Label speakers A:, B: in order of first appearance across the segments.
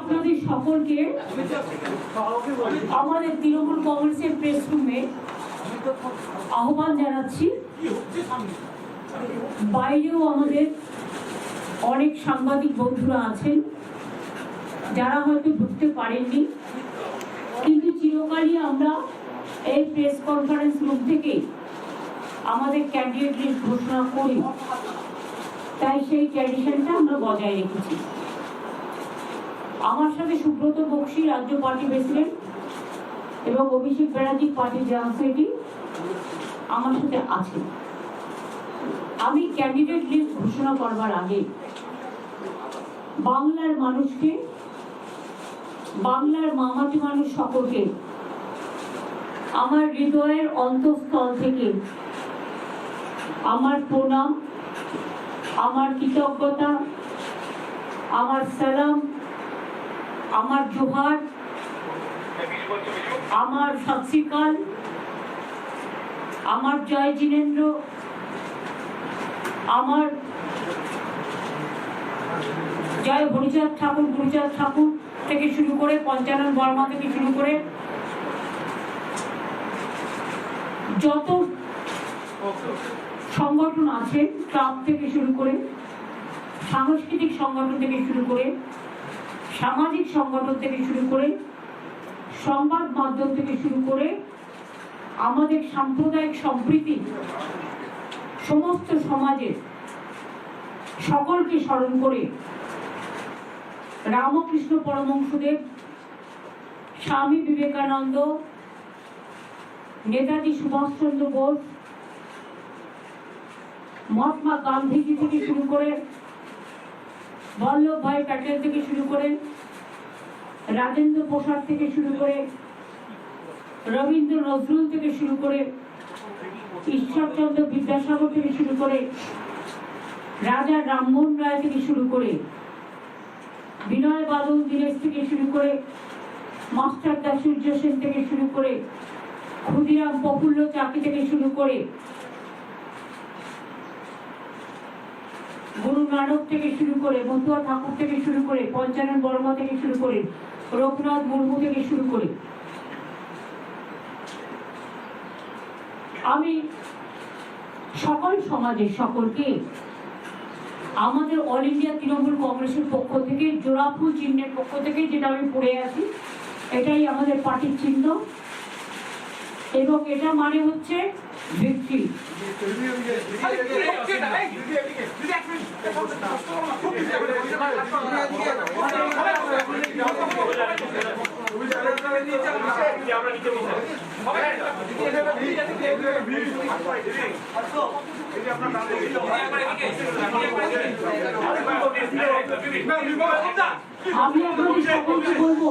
A: আপনাদের সকলকে আমাদের তৃণমূল কংগ্রেসের প্রেস রুমে আহ্বান জানাচ্ছি। বাইরেও আমাদের অনেক সাংবাদিক বন্ধুরা আছেন যারা হয়তো ঢুকতে পারেননি, কিন্তু চিরকালই আমরা এই প্রেস কনফারেন্স রুম থেকে আমাদের ক্যান্ডিডেট লিস্ট ঘোষণা করি, তাই সেই ট্র্যাডিশনটা আমরা বজায় রেখেছি। আমার সাথে সুব্রত বক্সী রাজ্য পার্টি প্রেসিডেন্ট এবং অভিষেক ব্যানার্জি পার্টির জেনারেল সেক্রেটারি আমার সাথে আছে। আমি ক্যান্ডিডেট লিস্ট ঘোষণা করবার আগে বাংলার মানুষকে, বাংলার মামাটি মানুষ সকলকে আমার হৃদয়ের অন্তঃস্থল থেকে আমার প্রণাম, আমার কৃতজ্ঞতা, আমার সালাম, আমার জোহার, আমার সত শ্রী আকাল, আমার জয় জিনেন্দ্র, আমার জয় হরিচাঁদ ঠাকুর, গুরুচাঁদ ঠাকুর থেকে শুরু করে পঞ্চানন বর্মা থেকে শুরু করে যত সংগঠন আছে, ক্লাব থেকে শুরু করে সাংস্কৃতিক সংগঠন থেকে শুরু করে সামাজিক সংগঠন থেকে শুরু করে সংবাদ মাধ্যম থেকে শুরু করে আমাদের সাম্প্রদায়িক সম্প্রীতি সমস্ত সমাজের সকলকে স্মরণ করে রামকৃষ্ণ পরমহংসদেব, স্বামী বিবেকানন্দ, নেতাজি সুভাষচন্দ্র বোস, মহাত্মা গান্ধীজি থেকে শুরু করে বল্লভভাই প্যাটেল থেকে শুরু করে রাজেন্দ্র প্রসাদ থেকে শুরু করে রবীন্দ্র নজরুল থেকে শুরু করে ঈশ্বরচন্দ্র বিদ্যাসাগর থেকে শুরু করে রাজা রামমোহন রায় থেকে শুরু করে বিনয় বাদল দীনেশ থেকে শুরু করে মাস্টারদা সূর্য সেন থেকে শুরু করে ক্ষুদিরাম প্রফুল্ল চাকি থেকে শুরু করে গুরু নানক থেকে শুরু করে মতুয়া ঠাকুর থেকে শুরু করে পঞ্চানন বর্মা থেকে শুরু করে রঘুনাথ মুর্মু থেকে শুরু করে আমি সকল সমাজের সকলকে আমাদের অল ইন্ডিয়া তৃণমূল কংগ্রেসের পক্ষ থেকে জোড়াফুল চিহ্নের পক্ষ থেকে, যেটা আমি পড়ে আছি, এটাই আমাদের পার্টির চিহ্ন এবং এটা মানে হচ্ছে ভিক্টরি। আমি আপনাদের সকলকে বলবো,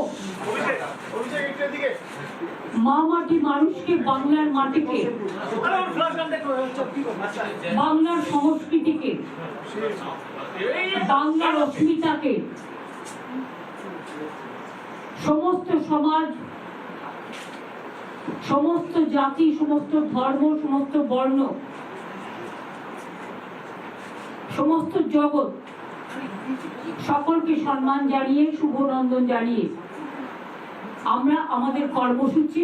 A: মা মাটি মানুষকে, বাংলার মাটিকে, বাংলার সংস্কৃতিকে, বাংলার অস্মিতাকে সমস্ত সমাজ, সমস্ত জাতি, সমস্ত ধর্ম, সমস্ত বর্ণ, সমস্ত জগৎ সকলকে সম্মান জানিয়ে, শুভনন্দন জানিয়ে আমরা আমাদের কর্মসূচি,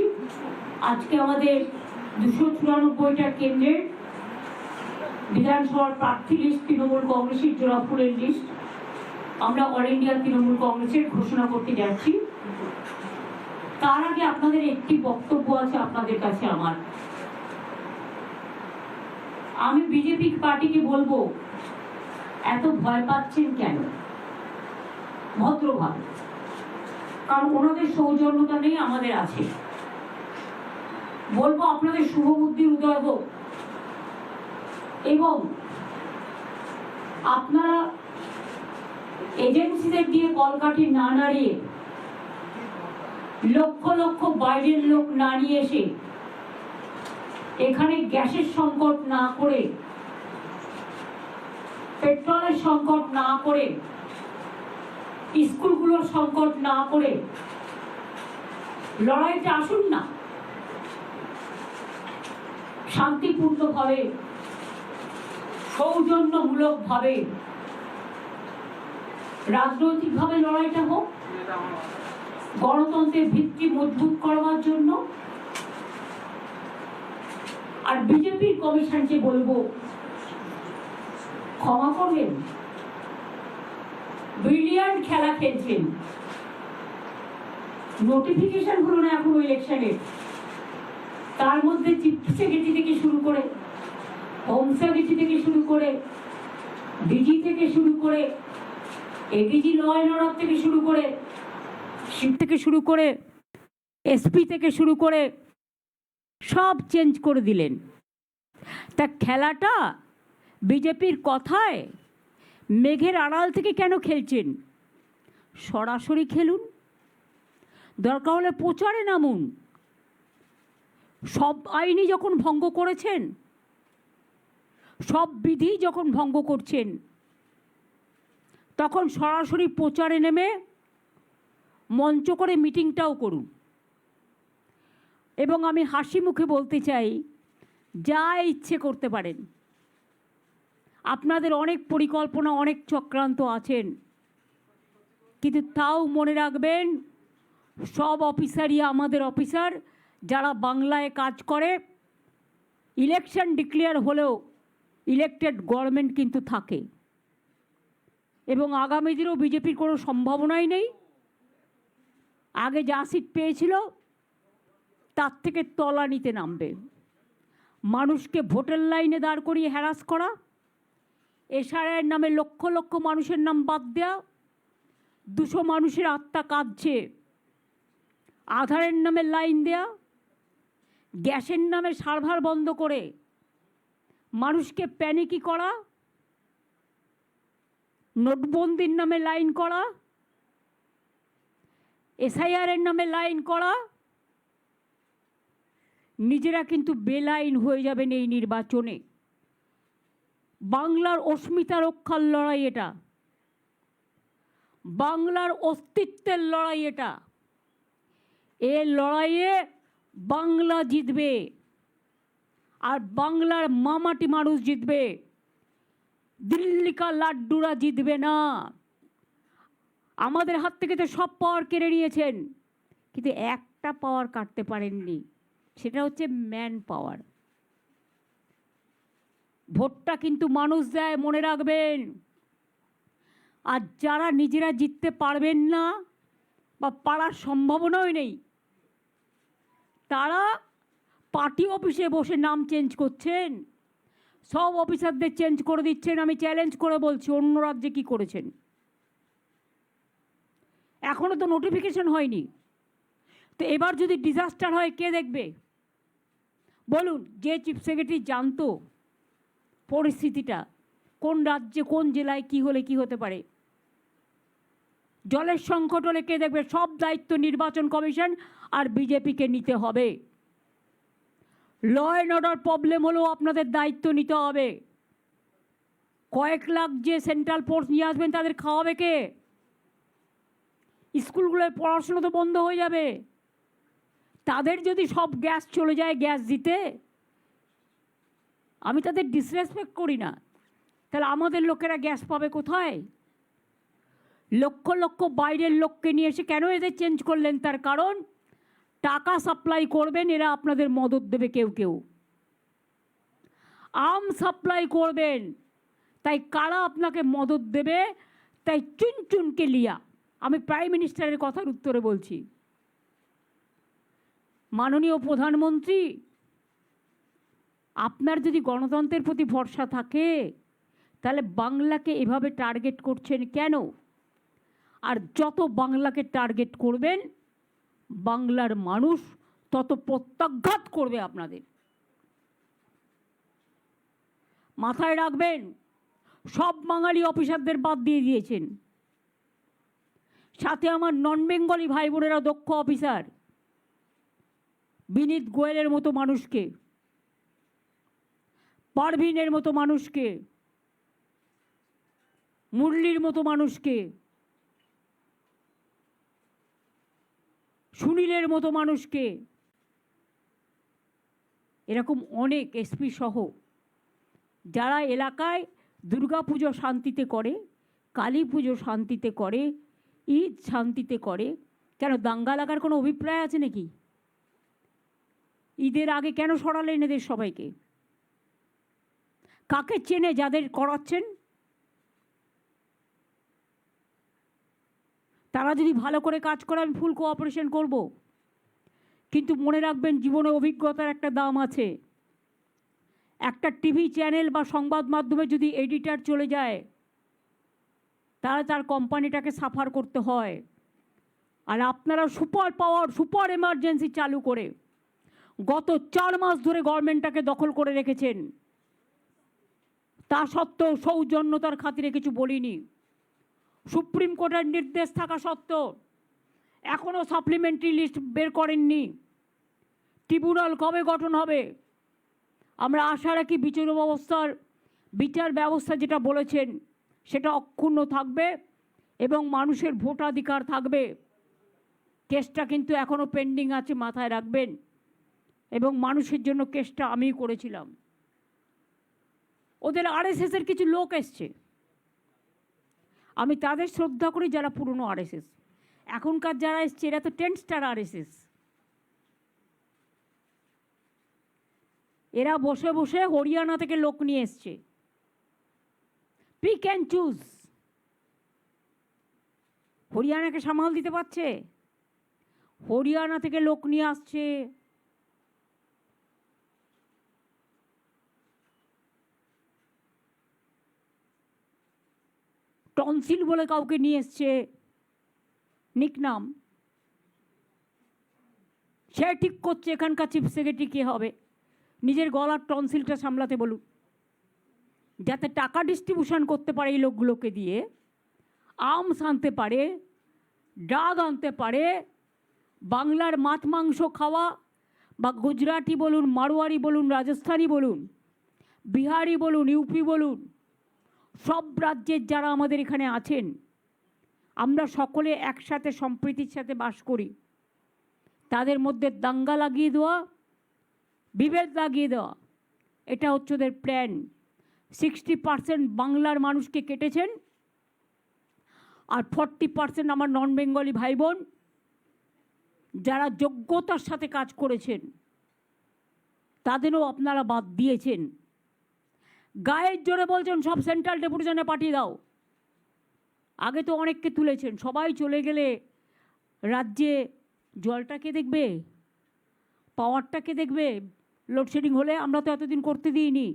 A: আজকে আমাদের 294টা কেন্দ্রের বিধানসভার প্রার্থী লিস্ট তৃণমূল কংগ্রেসের জোড়াফুলের লিস্ট আমরা অল ইন্ডিয়া তৃণমূল কংগ্রেসের ঘোষণা করতে যাচ্ছি। তার আগে আপনাদের একটি বক্তব্য আছে আপনাদের কাছে আমার। আমি বিজেপি পার্টিকে বলবো, এত ভয় পাচ্ছেন কেন? ভদ্রভাবে, কারণ ওনাদের সৌজন্যতা নেই, আমাদের আছে। বলবো আপনাদের শুভ বুদ্ধির উদয় হোক এবং আপনারা এজেন্সিদের দিয়ে কলকাঠি না নাড়িয়ে, লক্ষ লক্ষ বাইরের লোক না নিয়ে এসে, এখানে গ্যাসের সংকট না করে, পেট্রোলের সংকট না করে, স্কুলগুলোর সংকট না করে লড়াইতে আসুন না। শান্তিপূর্ণভাবে, সৌজন্যমূলকভাবে রাজনৈতিকভাবে লড়াইটা হোক, গণতন্ত্রের ভিত্তি মজবুত করবার জন্য। আর বিজেপির কমিশনকে বলবো, ক্ষমা করবেন, ব্রিলিয়ান্ট খেলা খেলছেন। নোটিফিকেশন হলো না এখনো ইলেকশনের, তার মধ্যে চিফ সেক্রেটারি থেকে শুরু করে, হোম সেক্রেটারি থেকে শুরু করে, ডিজি থেকে শুরু করে, এডিজি ল অ্যান্ড অর্ডার থেকে শুরু করে, শিপ থেকে শুরু করে, এসপি থেকে শুরু করে সব চেঞ্জ করে দিলেন। তা খেলাটা বিজেপির কথায় মেঘের আড়াল থেকে কেন খেলছেন? সরাসরি খেলুন, দরকার হলে প্রচারে নামুন। সব আইনই যখন ভঙ্গ করেছেন, সব বিধি যখন ভঙ্গ করছেন, তখন সরাসরি প্রচারে নেমে মঞ্চ করে মিটিংটাও করুন। এবং আমি হাসি মুখে বলতে চাই, যা ইচ্ছে করতে পারেন, আপনাদের অনেক পরিকল্পনা, অনেক চক্রান্ত আছেন, কিন্তু তাও মনে রাখবেন, সব অফিসারই আমাদের অফিসার, যারা বাংলায় কাজ করে। ইলেকশন ডিক্লেয়ার হলেও ইলেক্টেড গভর্নমেন্ট কিন্তু থাকে, এবং আগামী দিনেও বিজেপির কোনো সম্ভাবনাই নেই। আগে যা সিট পেয়েছিল তার থেকে তলানিতে নামবে। মানুষকে ভোটের লাইনে দাঁড় করিয়ে হ্যারাস করা, এসআইআর নামে লক্ষ লক্ষ মানুষের নাম বাদ দেওয়া, 200 মানুষের আত্মা কাঁদছে, আধারের নামে লাইন দেয়া, গ্যাসের নামে সার্ভার বন্ধ করে মানুষকে প্যানিকি করা, নোটবন্দির নামে লাইন করা, এসআইআরের নামে লাইন করা। নিজেরা কিন্তু বেলাইন হয়ে যাবেন এই নির্বাচনে। বাংলার অস্মিতা রক্ষার লড়াই এটা, বাংলার অস্তিত্বের লড়াই এটা। এই লড়াইয়ে বাংলা জিতবে, আর বাংলার মামাটি মানুষ জিতবে। দিল্লিকা লাড্ডুরা জিতবে না। আমাদের হাত থেকে তো সব পাওয়ার কেড়ে নিয়েছেন, কিন্তু একটা পাওয়ার কাটতে পারেননি, সেটা হচ্ছে ম্যান পাওয়ার। ভোটটা কিন্তু মানুষ দেয়, মনে রাখবেন। আর যারা নিজেরা জিততে পারবেন না বা পারার সম্ভাবনাও নেই, তারা পার্টি অফিসে বসে নাম চেঞ্জ করছেন, সব অফিসারদের চেঞ্জ করে দিচ্ছেন। আমি চ্যালেঞ্জ করে বলছি, অন্য রাজ্যে কী করেছেন? এখনও তো নোটিফিকেশন হয়নি, তো এবার যদি ডিজাস্টার হয় কে দেখবে? বলুন। যে চিফ সেক্রেটারি জানতো পরিস্থিতিটা, কোন রাজ্যে কোন জেলায় কি হলে কি হতে পারে, জলের সংকট হলে কে দেখবে? সব দায়িত্ব নির্বাচন কমিশন আর বিজেপিকে নিতে হবে। ল অ্যান্ড অর্ডার প্রবলেম হলেও আপনাদের দায়িত্ব নিতে হবে। কয়েক লাখ যে সেন্ট্রাল ফোর্স নিয়ে আসবেন, তাদের খাওয়াবে কে? স্কুলগুলোয় পড়াশোনা তো বন্ধ হয়ে যাবে। তাদের যদি সব গ্যাস চলে যায় গ্যাস দিতে, আমি তাদের ডিসরেসপেক্ট করি না, তাহলে আমাদের লোকেরা গ্যাস পাবে কোথায়? লক্ষ লক্ষ বাইরের লোককে নিয়ে এসে কেন এদের চেঞ্জ করলেন? তার কারণ টাকা সাপ্লাই করবেন, এরা আপনাদের মদত দেবে। কেউ কেউ আম সাপ্লাই করবেন, তাই কারা আপনাকে মদত দেবে? তাই চুনচুনকে লিয়া। আমি প্রাইম মিনিস্টারের কথার উত্তরে বলছি, মাননীয় প্রধানমন্ত্রী, আপনার যদি গণতন্ত্রের প্রতি ভরসা থাকে, তাহলে বাংলাকে এভাবে টার্গেট করছেন কেন? আর যত বাংলাকে টার্গেট করবেন, বাংলার মানুষ তত প্রত্যাঘাত করবে আপনাদের। মাথায় রাখবেন, সব বাঙালি অফিসারদের বাদ দিয়ে দিয়েছেন, সাথে আমার নন বেঙ্গলি ভাই বোনেরা দক্ষ অফিসার, বিনীত গোয়েলের মতো মানুষকে, পারভিনের মতো মানুষকে, মুরলির মতো মানুষকে, সুনীলের মতো মানুষকে, এরকম অনেক এসপি সহ যারা এলাকায় দুর্গাপুজো শান্তিতে করে, কালী পুজো শান্তিতে করে, ঈদ শান্তিতে করে, কেন দাঙ্গা লাগার কোনো অভিপ্রায় আছে নাকি? ঈদের আগে কেন সরালেন এদের সবাইকে? কাকে চেনে যাদের করাচ্ছেন? তারা যদি ভালো করে কাজ করে আমি ফুল কোঅপারেশন করব, কিন্তু মনে রাখবেন জীবনে অভিজ্ঞতার একটা দাম আছে। একটা টিভি চ্যানেল বা সংবাদ মাধ্যমে যদি এডিটর চলে যায় তাহলে তার কোম্পানিটাকে সাফার করতে হয়। আর আপনারা সুপার পাওয়ার, সুপার এমার্জেন্সি চালু করে গত 4 মাস ধরে গভর্নমেন্টটাকে দখল করে রেখেছেন। তা সত্ত্বেও সৌজন্যতার খাতিরে কিছু বলিনি। সুপ্রিম কোর্টের নির্দেশ থাকা সত্ত্বেও এখনও সাপ্লিমেন্টারি লিস্ট বের করেননি। ট্রিব্যুনাল কবে গঠন হবে? আমরা আশা রাখি বিচার ব্যবস্থা যেটা বলেছেন সেটা অক্ষুণ্ণ থাকবে এবং মানুষের ভোটাধিকার থাকবে। কেসটা কিন্তু এখনও পেন্ডিং আছে, মাথায় রাখবেন। এবং মানুষের জন্য কেসটা আমিই করেছিলাম। ওদের আরএসএসের কিছু লোক এসছে, আমি তাদের শ্রদ্ধা করি যারা পুরনো আরএসএস। এখনকার যারা এসছে এরা তো 10 স্টার আরএসএস। এরা বসে বসে হরিয়ানা থেকে লোক নিয়ে এসছে, পিক অ্যান্ড চুজ। হরিয়ানাকে সামাল দিতে পারছে? হরিয়ানা থেকে লোক নিয়ে আসছে। টনসিল বলে কাউকে নিয়ে এসছে, নিকনাম। সে ঠিক করছে এখানকার চিফ সেক্রেটারি কে হবে। নিজের গলার টনসিলটা সামলাতে বলুন, যাতে টাকা ডিস্ট্রিবিউশন করতে পারে এই লোকগুলোকে দিয়ে, আর্মস আনতে পারে, ড্রাগ আনতে পারে, বাংলার মাছ মাংস খাওয়া বা গুজরাটি বলুন, মারোয়ারি বলুন, রাজস্থানি বলুন, বিহারি বলুন, ইউপি বলুন, সব রাজ্যের যারা আমাদের এখানে আছেন আমরা সকলে একসাথে সম্প্রীতির সাথে বাস করি। তাদের মধ্যে দাঙ্গা লাগিয়ে দেওয়া, বিভেদ লাগিয়ে দেওয়া, এটা হচ্ছে ওদের প্ল্যান। 60% বাংলার মানুষকে কেটেছেন, আর 40% আমার নন বেঙ্গলি ভাই বোন যারা যোগ্যতার সাথে কাজ করেছেন তাদেরও আপনারা বাদ দিয়েছেন। গায়ের জোরে বলছেন সব সেন্ট্রাল ডেপুটেশনে পাঠিয়ে দাও। আগে তো অনেককে তুলেছেন, সবাই চলে গেলে রাজ্যে জলটাকে দেখবে, পাওয়ারটাকে দেখবে। লোডশেডিং হলে আমরা তো এতদিন করতে দিইনি।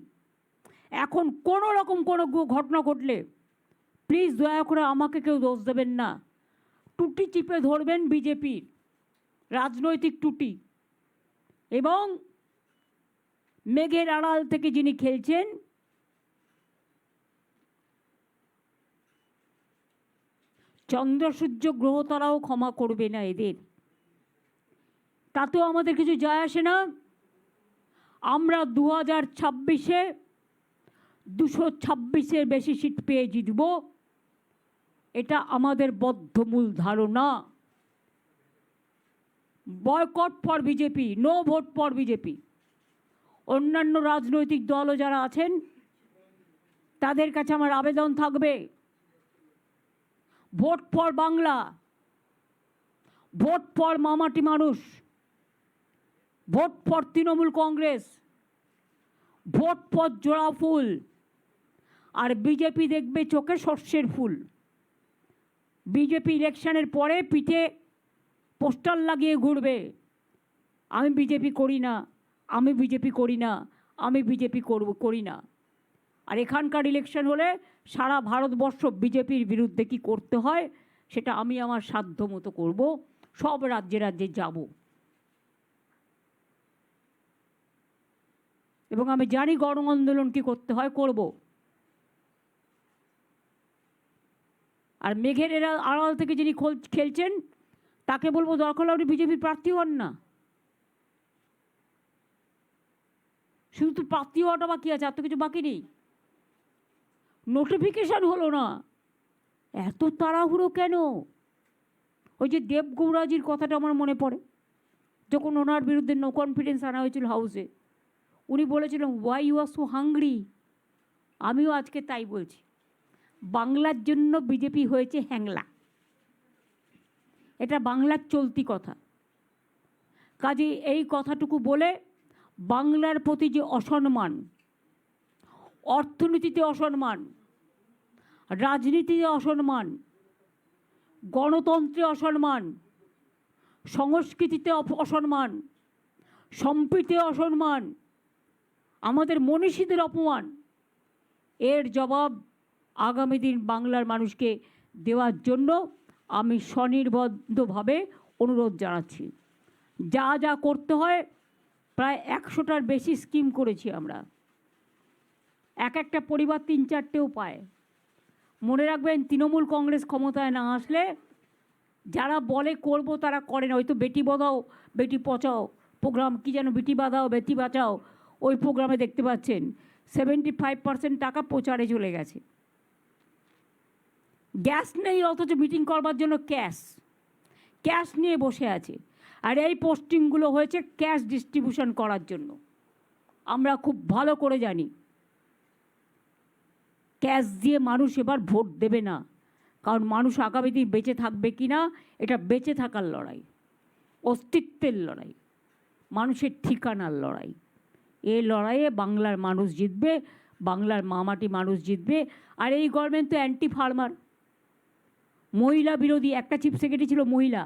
A: এখন কোনো রকম কোনো ঘটনা ঘটলে প্লিজ দয়া করে আমাকে কেউ দোষ দেবেন না। টুটি চিপে ধরবেন বিজেপির রাজনৈতিক টুটি। এবং মেঘের আড়াল থেকে যিনি খেলছেন চন্দ্র সূর্য গ্রহ তারাও ক্ষমা করবে না এদের। তাতেও আমাদের কিছু যায় আসে না। আমরা 2026-এ 226-এর বেশি সিট পেয়ে জিতব, এটা আমাদের বদ্ধমূল ধারণা। Boycott for BJP, no vote for BJP. অন্যান্য রাজনৈতিক দলও যারা আছেন তাদের কাছে আমার আবেদন থাকবে, vote for Bangla, vote for মামাটি মানুষ, vote for Trinamool Congress, vote for জোড়া ফুল। আর বিজেপি দেখবে চোখে সর্ষের ফুল। বিজেপি ইলেকশনের পরে পিঠে পোস্টার লাগিয়ে ঘুরবে, আমি বিজেপি করি না, আমি বিজেপি করি না, আমি বিজেপি করি না। আর এখানকার ইলেকশন হলে সারা ভারতবর্ষ বিজেপির বিরুদ্ধে কি করতে হয় সেটা আমি আমার সাধ্য মতো করব, সব রাজ্যে রাজ্যে যাব। এবং আমি জানি গণ আন্দোলন কী করতে হয়, করব। আর মেঘের এরা আড়াল থেকে যিনি খেলছেন তাকে বলবো দরকার হলে আপনি বিজেপির প্রার্থী হন না। শুধু তো প্রার্থী হওয়াটা বাকি আছে, আর তো কিছু বাকি নেই। নোটিফিকেশান হলো না, এত তাড়াহুড়ো কেন? ওই যে দেবগৌড়াজির কথাটা আমার মনে পড়ে, যখন ওনার বিরুদ্ধে নো কনফিডেন্স আনা হয়েছিল হাউসে, উনি বলেছিলেন why you are so hungry. আমিও আজকে তাই বলছি, বাংলার জন্য বিজেপি হয়েছে হ্যাংলা, এটা বাংলার চলতি কথা। কাজে এই কথাটুকু বলে বাংলার প্রতি যে অসম্মান, অর্থনীতিতে অসম্মান, রাজনীতিতে অসম্মান, গণতন্ত্রে অসম্মান, সংস্কৃতিতে অসম্মান, সম্প্রীতিতে অসম্মান, আমাদের মনীষীদের অপমান, এর জবাব আগামী দিন বাংলার মানুষকে দেওয়ার জন্য আমি স্বনির্বদ্ধভাবে অনুরোধ জানাচ্ছি। যা যা করতে হয় প্রায় 100টার বেশি স্কিম করেছি আমরা, এক একটা পরিবার 3-4টেও পায়। মনে রাখবেন, তৃণমূল কংগ্রেস ক্ষমতায় না আসলে যারা বলে করব তারা করে না। হয়তো বেটি বাঁচাও বেটি পচাও প্রোগ্রাম, কি যেন বেটি বাঁচাও বেটি বাঁচাও, ওই প্রোগ্রামে দেখতে পাচ্ছেন 75% টাকা প্রচারে চলে গেছে। গ্যাস নেই, অথচ মিটিং করবার জন্য ক্যাশ নিয়ে বসে আছে। আর এই পোস্টিংগুলো হয়েছে ক্যাশ ডিস্ট্রিবিউশন করার জন্য। আমরা খুব ভালো করে জানি ক্যাশ দিয়ে মানুষ এবার ভোট দেবে না, কারণ মানুষ আগামী দিন বেঁচে থাকবে কি না, এটা বেঁচে থাকার লড়াই, অস্তিত্বের লড়াই, মানুষের ঠিকানার লড়াই। এই লড়াইয়ে বাংলার মানুষ জিতবে, বাংলার মামাটি মানুষ জিতবে। আর এই গভর্নমেন্ট তো অ্যান্টি ফার্মার, মহিলা বিরোধী। একটা চিফ সেক্রেটারি ছিল মহিলা,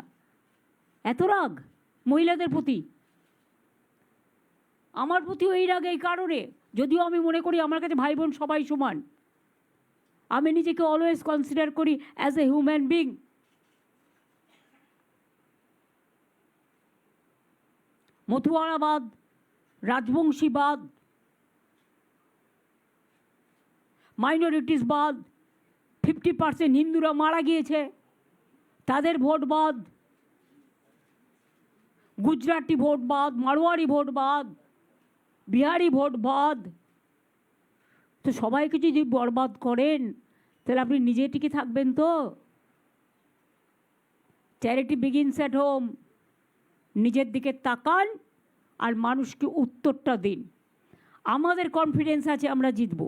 A: এত রাগ মহিলাদের প্রতি। আমার প্রতিও এই রাগ এই কারণে, যদিও আমি মনে করি আমার কাছে ভাই বোন সবাই সমান, আমি নিজেকে অলওয়েজ কনসিডার করি অ্যাজ এ হিউম্যান বিং। মথুয়ারাবাদ, রাজবংশীবাদ, মাইনরিটিস বাদ, 50% হিন্দুরা মারা গিয়েছে, তাদের ভোট বাদ, গুজরাটি ভোট বাদ, মারোয়ারি ভোট বাদ, বিহারি ভোট বাদ। তো সবাইকে যদি বরবাদ করেন তাহলে আপনি নিজে টিকে থাকবেন তো? Charity begins at home. নিজের দিকে তাকান আর মানুষকে উত্তরটা দিন। আমাদের কনফিডেন্স আছে আমরা জিতব,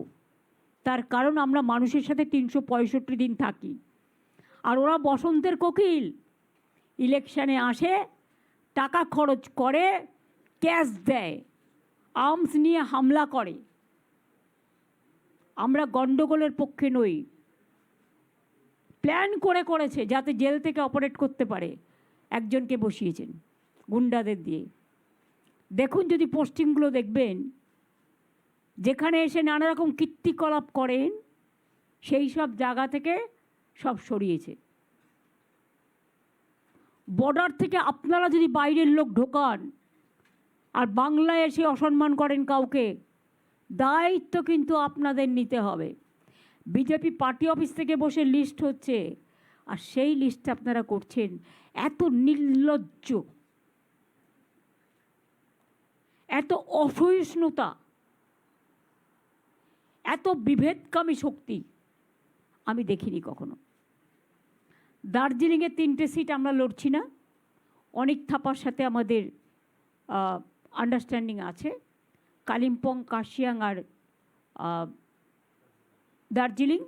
A: তার কারণ আমরা মানুষের সাথে 365 দিন থাকি। আর ওরা বসন্তের কোকিল, ইলেকশানে আসে, টাকা খরচ করে, ক্যাশ দেয়, আর্মস নিয়ে হামলা করে। আমরা গণ্ডগোলের পক্ষে নই। প্ল্যান করেছে যাতে জেল থেকে অপারেট করতে পারে, একজনকে বসিয়েছেন গুন্ডাদের দিয়ে। দেখুন যদি পোস্টিংগুলো দেখবেন, যেখানে এসে নানা রকম কীর্তিকলাপ করেন সেই সব জায়গা থেকে সব সরিয়েছে। বর্ডার থেকে আপনারা যদি বাইরের লোক ঢোকান আর বাংলায় এসে অসম্মান করেন কাউকে, দায়িত্ব কিন্তু আপনাদের নিতে হবে। বিজেপি পার্টি অফিস থেকে বসে লিস্ট হচ্ছে, আর সেই লিস্ট আপনারা করছেন। এত নির্লজ্জ, এত অসহিষ্ণুতা, এত বিভেদকামী শক্তি আমি দেখিনি কখনো। দার্জিলিংয়ে 3টে সিট আমরা লড়ছি না, অনেক থাপার সাথে আমাদের আন্ডারস্ট্যান্ডিং আছে। কালিম্পং, কার্শিয়াং আর দার্জিলিং,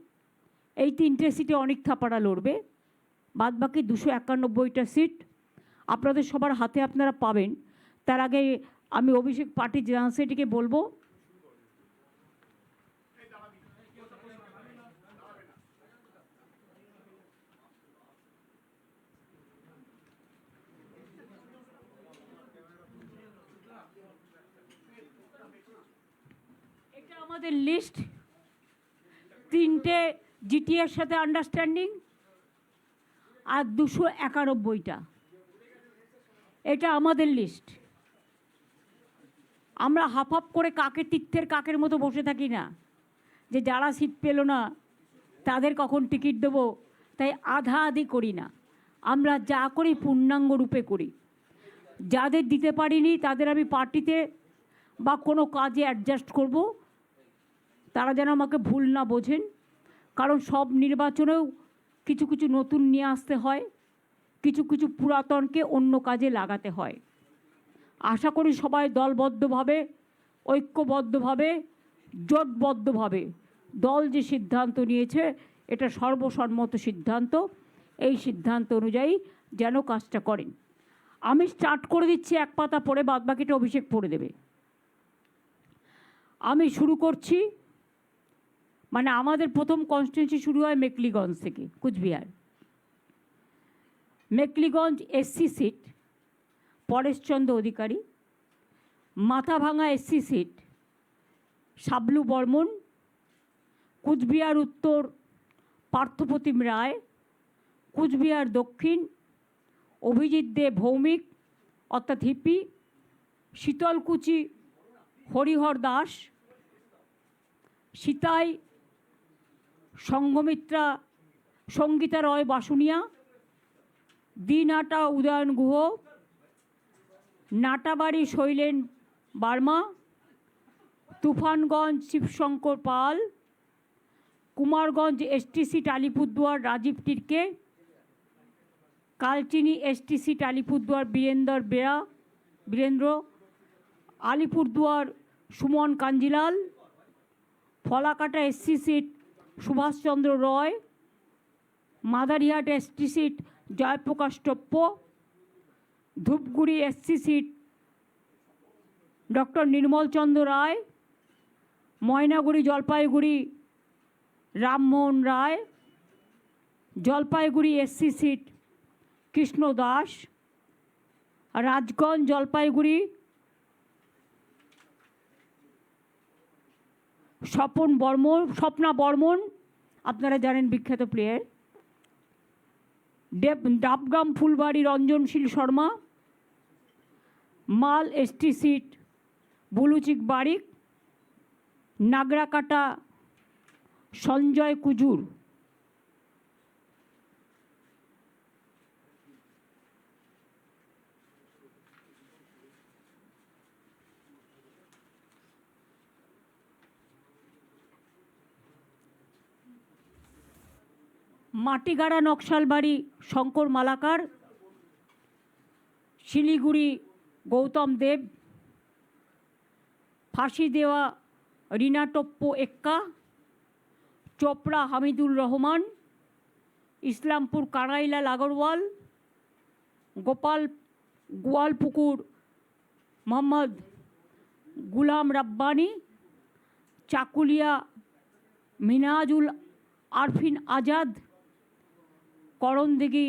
A: এই 3টে সিটে অনেক থাপারা লড়বে। বাদবাকি 291টা সিট আপনাদের সবার হাতে আপনারা পাবেন। তার আগে আমি অভিষেক পার্টি জেনারেল সেক্রেটারিকে বলবো, এটা আমাদের লিস্ট। 3টে জিটিএর সাথে আন্ডারস্ট্যান্ডিং আর 291টা, এটা আমাদের লিস্ট। আমরা হাফ হাফ করে কাকের তীর্থের কাকের মতো বসে থাকি না, যে যারা সিট পেল না তাদের কখন টিকিট দেবো, তাই আধা আধি করি না। আমরা যা করি পূর্ণাঙ্গ রূপে করি। যাদের দিতে পারিনি তাদের আমি পার্টিতে বা কোনো কাজে অ্যাডজাস্ট করব, তারা যেন আমাকে ভুল না বোঝেন। কারণ সব নির্বাচনেও কিছু কিছু নতুন নিয়ে আসতে হয়, কিছু কিছু পুরাতনকে অন্য কাজে লাগাতে হয়। আশা করি সবাই দলবদ্ধভাবে, ঐক্যবদ্ধভাবে, জোটবদ্ধভাবে দল যে সিদ্ধান্ত নিয়েছে এটা সর্বসম্মত সিদ্ধান্ত। এই সিদ্ধান্ত অনুযায়ী যেন কাজটা করেন। আমি স্টার্ট করে দিচ্ছি, এক পাতা পড়ে, বাদবাকিটা অভিষেক পড়ে দেবে। আমি শুরু করছি, মানে আমাদের প্রথম কনস্টিটিউয়েন্সি শুরু হয় মেকলিগঞ্জ থেকে, Coochbehar. Mekliganj SC seat Pareshchandra Adhikari, Mathabhanga SC seat Shablu Barman, Coochbehar Uttar Parthapratim Roy, Coochbehar Dakshin Abhijit De Bhowmik অর্থাৎ Hippy, Sitalkuchi Harihar Das, Sitai Sanghamitra Sangeeta Roy Basunia, Dinhata Udayan Guha, Natabari Shailen Barma, Tufanganj Shibshankar Pal, Kumarganj ST seat Alipurduar Rajib Tirkey, Kalchini ST seat Alipurduar Birendra, Alipurduar Suman Kanjilal, Falakata SC seat Subhashchandra Roy, Madarihat ST seat Jayprakash Toppo, Dhupguri SC seat doctor Nirmalchandra রায়, ময়নাগুড়ি জলপাইগুড়ি রামমোহন রায়, জলপাইগুড়ি এসসি সিট কৃষ্ণ দাস, রাজগঞ্জ জলপাইগুড়ি স্বপ্না বর্মন, আপনারা জানেন বিখ্যাত প্লেয়ার, ডাবগ্রাম ফুলবাড়ি রঞ্জনশীল শর্মা, মাল এসটি সিট বুলুচিক বারিক, নাগরাকাটা সঞ্জয় কুজুর। মাটিগাড়া নকশালবাড়ি শঙ্কর মালাকার, শিলিগুড়ি গৌতম দেব, ফাঁসি দেওয়া রিনা টপ্প এক্কা, চোপড়া হামিদুল রহমান, ইসলামপুর কানাইলাল আগরওয়াল, গোয়ালপুকুর মোহাম্মদ গুলাম রাব্বানি, চাকুলিয়া মিনাজুল আরফিন আজাদ, করণদিঘি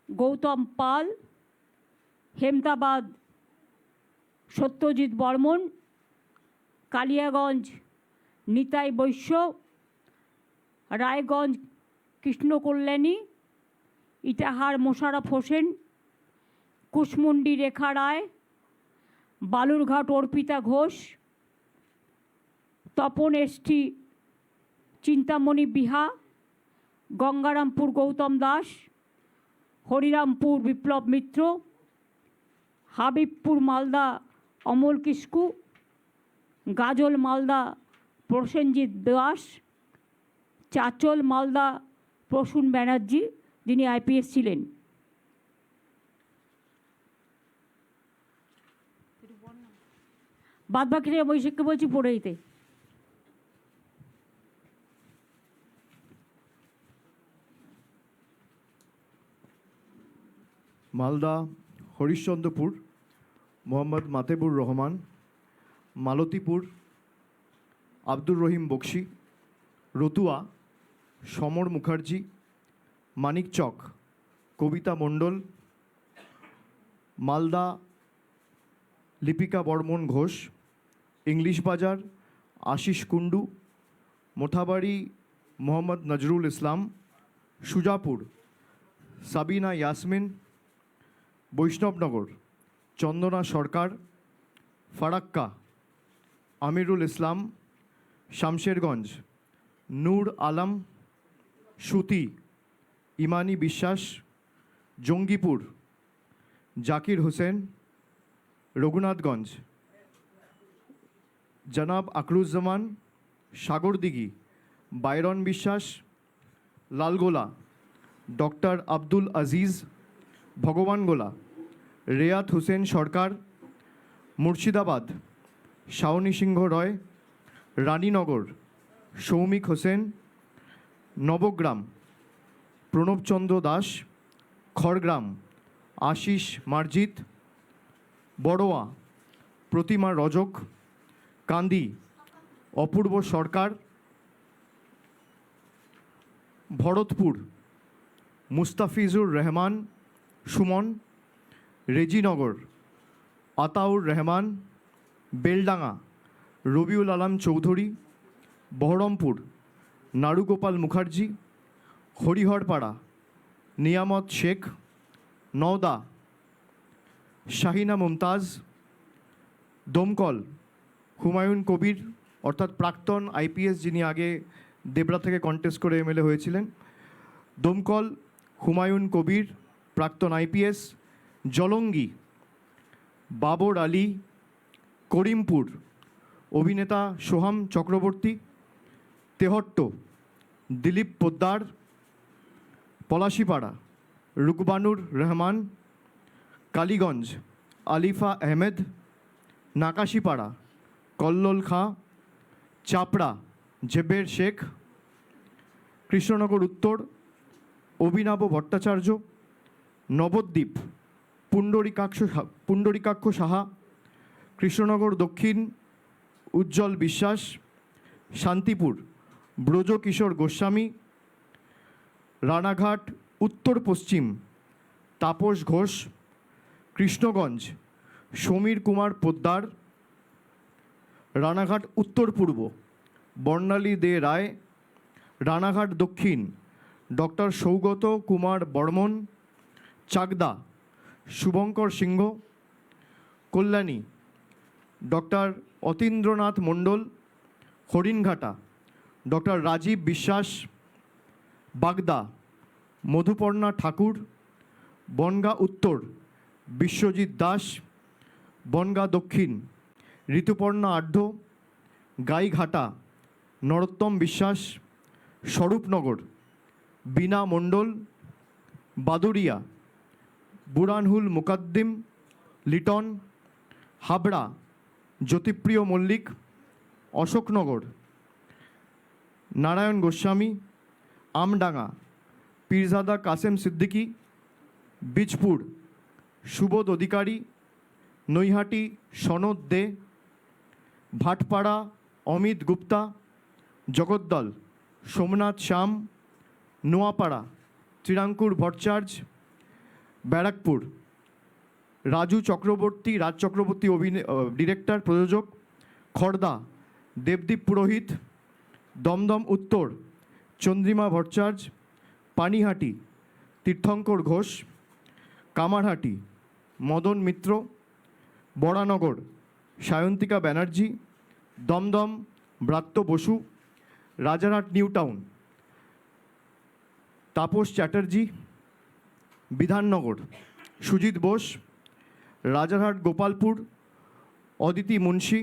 A: গৌতম পাল, হেমদাবাদ সত্যজিৎ বর্মন, কালিয়াগঞ্জ নিতাই বৈশ্য, রায়গঞ্জ কৃষ্ণকল্যাণী, ইটাহার মোশাররফ হোসেন, কুশমুন্ডি রেখা রায়, বালুরঘাট অর্পিতা ঘোষ, তপন এসটি চিন্তামণি বিহা, গঙ্গারামপুর গৌতম দাস, হরিরামপুর বিপ্লব মিত্র, হাবিবপুর মালদা অমল কিস্কু, গাজল মালদা প্রসেনজিৎ দাস, চাচল মালদা প্রসূন ব্যানার্জি, যিনি আইপিএস ছিলেন। বাদবাকিটা অভিষেককে বলছি পড়ে দিতে।
B: মালদা হরিশ্চন্দ্রপুর মোহাম্মদ মাতেবুর রহমান, মালতীপুর আব্দুর রহিম বক্সি, রতুয়া সমর মুখার্জি, মানিকচক কবিতা মণ্ডল, মালদা লিপিকা বর্মন ঘোষ, ইংলিশ বাজার আশিস কুণ্ডু, মোথাবাড়ি মোহাম্মদ নজরুল ইসলাম, সুজাপুর সাবিনা ইয়াসমিন, বৈষ্ণবনগর চন্দনা সরকার, ফারাক্কা আমিরুল ইসলাম, শামশেরগঞ্জ নূর আলম, সুতি ইমানি বিশ্বাস, জঙ্গিপুর জাকির হোসেন, রঘুনাথগঞ্জ জনাব আকরুজ্জামান, সাগরদিঘি বাইরন বিশ্বাস, লালগোলা ডক্টর আব্দুল আজিজ, ভগবানগোলা রেয়াত হোসেন সরকার, মুর্শিদাবাদ শাওনি সিংহ রয়, রানীনগর সৌমিক হোসেন, নবগ্রাম প্রণবচন্দ্র দাস, খড়গ্রাম আশিস মার্জিত, বড়োয়া প্রতিমা রজক, কান্দি অপূর্ব সরকার, ভরতপুর মুস্তাফিজুর রহমান সুমন, রেজিনগর আতাউর রহমান, বেলডাঙ্গা রবিউল আলম চৌধুরী, বহরমপুর নারুগোপাল মুখার্জি, হরিহরপাড়া নিয়ামত শেখ, নওদা শাহিনা মুমতাজ, দমকল হুমায়ুন কবির অর্থাৎ প্রাক্তন আইপিএস, যিনি আগে দেবরা থেকে কন্টেস্ট করে এমএলএ হয়েছিলেন, দমকল হুমায়ুন কবির প্রাক্তন আইপিএস, জলঙ্গি বাবর আলী, করিমপুর অভিনেতা সোহাম চক্রবর্তী, তেহট্ট দিলীপ পোদ্দার, পলাশিপাড়া রুকবানুর রহমান, কালীগঞ্জ আলিফা আহমেদ, নাকাশিপাড়া কল্লোল খাঁ, চাপড়া জেবের শেখ, কৃষ্ণনগর উত্তর অভিনব ভট্টাচার্য, নবদ্বীপ পুণ্ডরিকাক্ষ সাহা, কৃষ্ণনগর দক্ষিণ উজ্জ্বল বিশ্বাস, শান্তিপুর ব্রজকিশোর গোস্বামী, রানাঘাট উত্তর পশ্চিম তাপস ঘোষ, কৃষ্ণগঞ্জ সমীর কুমার পোদ্দার, রানাঘাট উত্তর পূর্ব বর্ণালী দে রায়, রানাঘাট দক্ষিণ ডক্টর সৌগত কুমার বর্মন, চাকদা শুভঙ্কর সিংহ, কল্যাণী ডক্টর অতীন্দ্রনাথ মণ্ডল, হরিণঘাটা ডক্টর রাজীব বিশ্বাস, বাগদা মধুপর্ণা ঠাকুর, বনগাঁ উত্তর বিশ্বজিৎ দাস, বনগাঁ দক্ষিণ ঋতুপর্ণা আঢ্য, গাইঘাটা নরোত্তম বিশ্বাস, স্বরূপনগর বীণা মণ্ডল, বাদুরিয়া বুরানহুল মুকাদ্দিম লিটন, হাবড়া জ্যোতিপ্রিয় মল্লিক, অশোকনগর নারায়ণ গোস্বামী, আমডাঙ্গা পীরজাদা কাসেম সিদ্দিকী, বীজপুর সুবোধ অধিকারী, নৈহাটি সনদ দে, ভাটপাড়া অমিত গুপ্তা, জগদ্দল সোমনাথ শ্যাম, নোয়াপাড়া ত্রিরাঙ্কুর ভট্টাচার্য, ব্যারাকপুর রাজ চক্রবর্তী ডিরেক্টর প্রযোজক, খড়দা দেবদীপ পুরোহিত, দমদম উত্তর চন্দ্রিমা ভট্টাচার্য, পানিহাটি তীর্থঙ্কর ঘোষ, কামারহাটি মদন মিত্র, বরানগর সায়ন্তিকা ব্যানার্জি, দমদম ব্রাত্য বসু, রাজারহাট নিউ টাউন তাপস চ্যাটার্জি, বিধাননগর সুজিত বোস, রাজারহাট গোপালপুর অদিতি মুন্সি,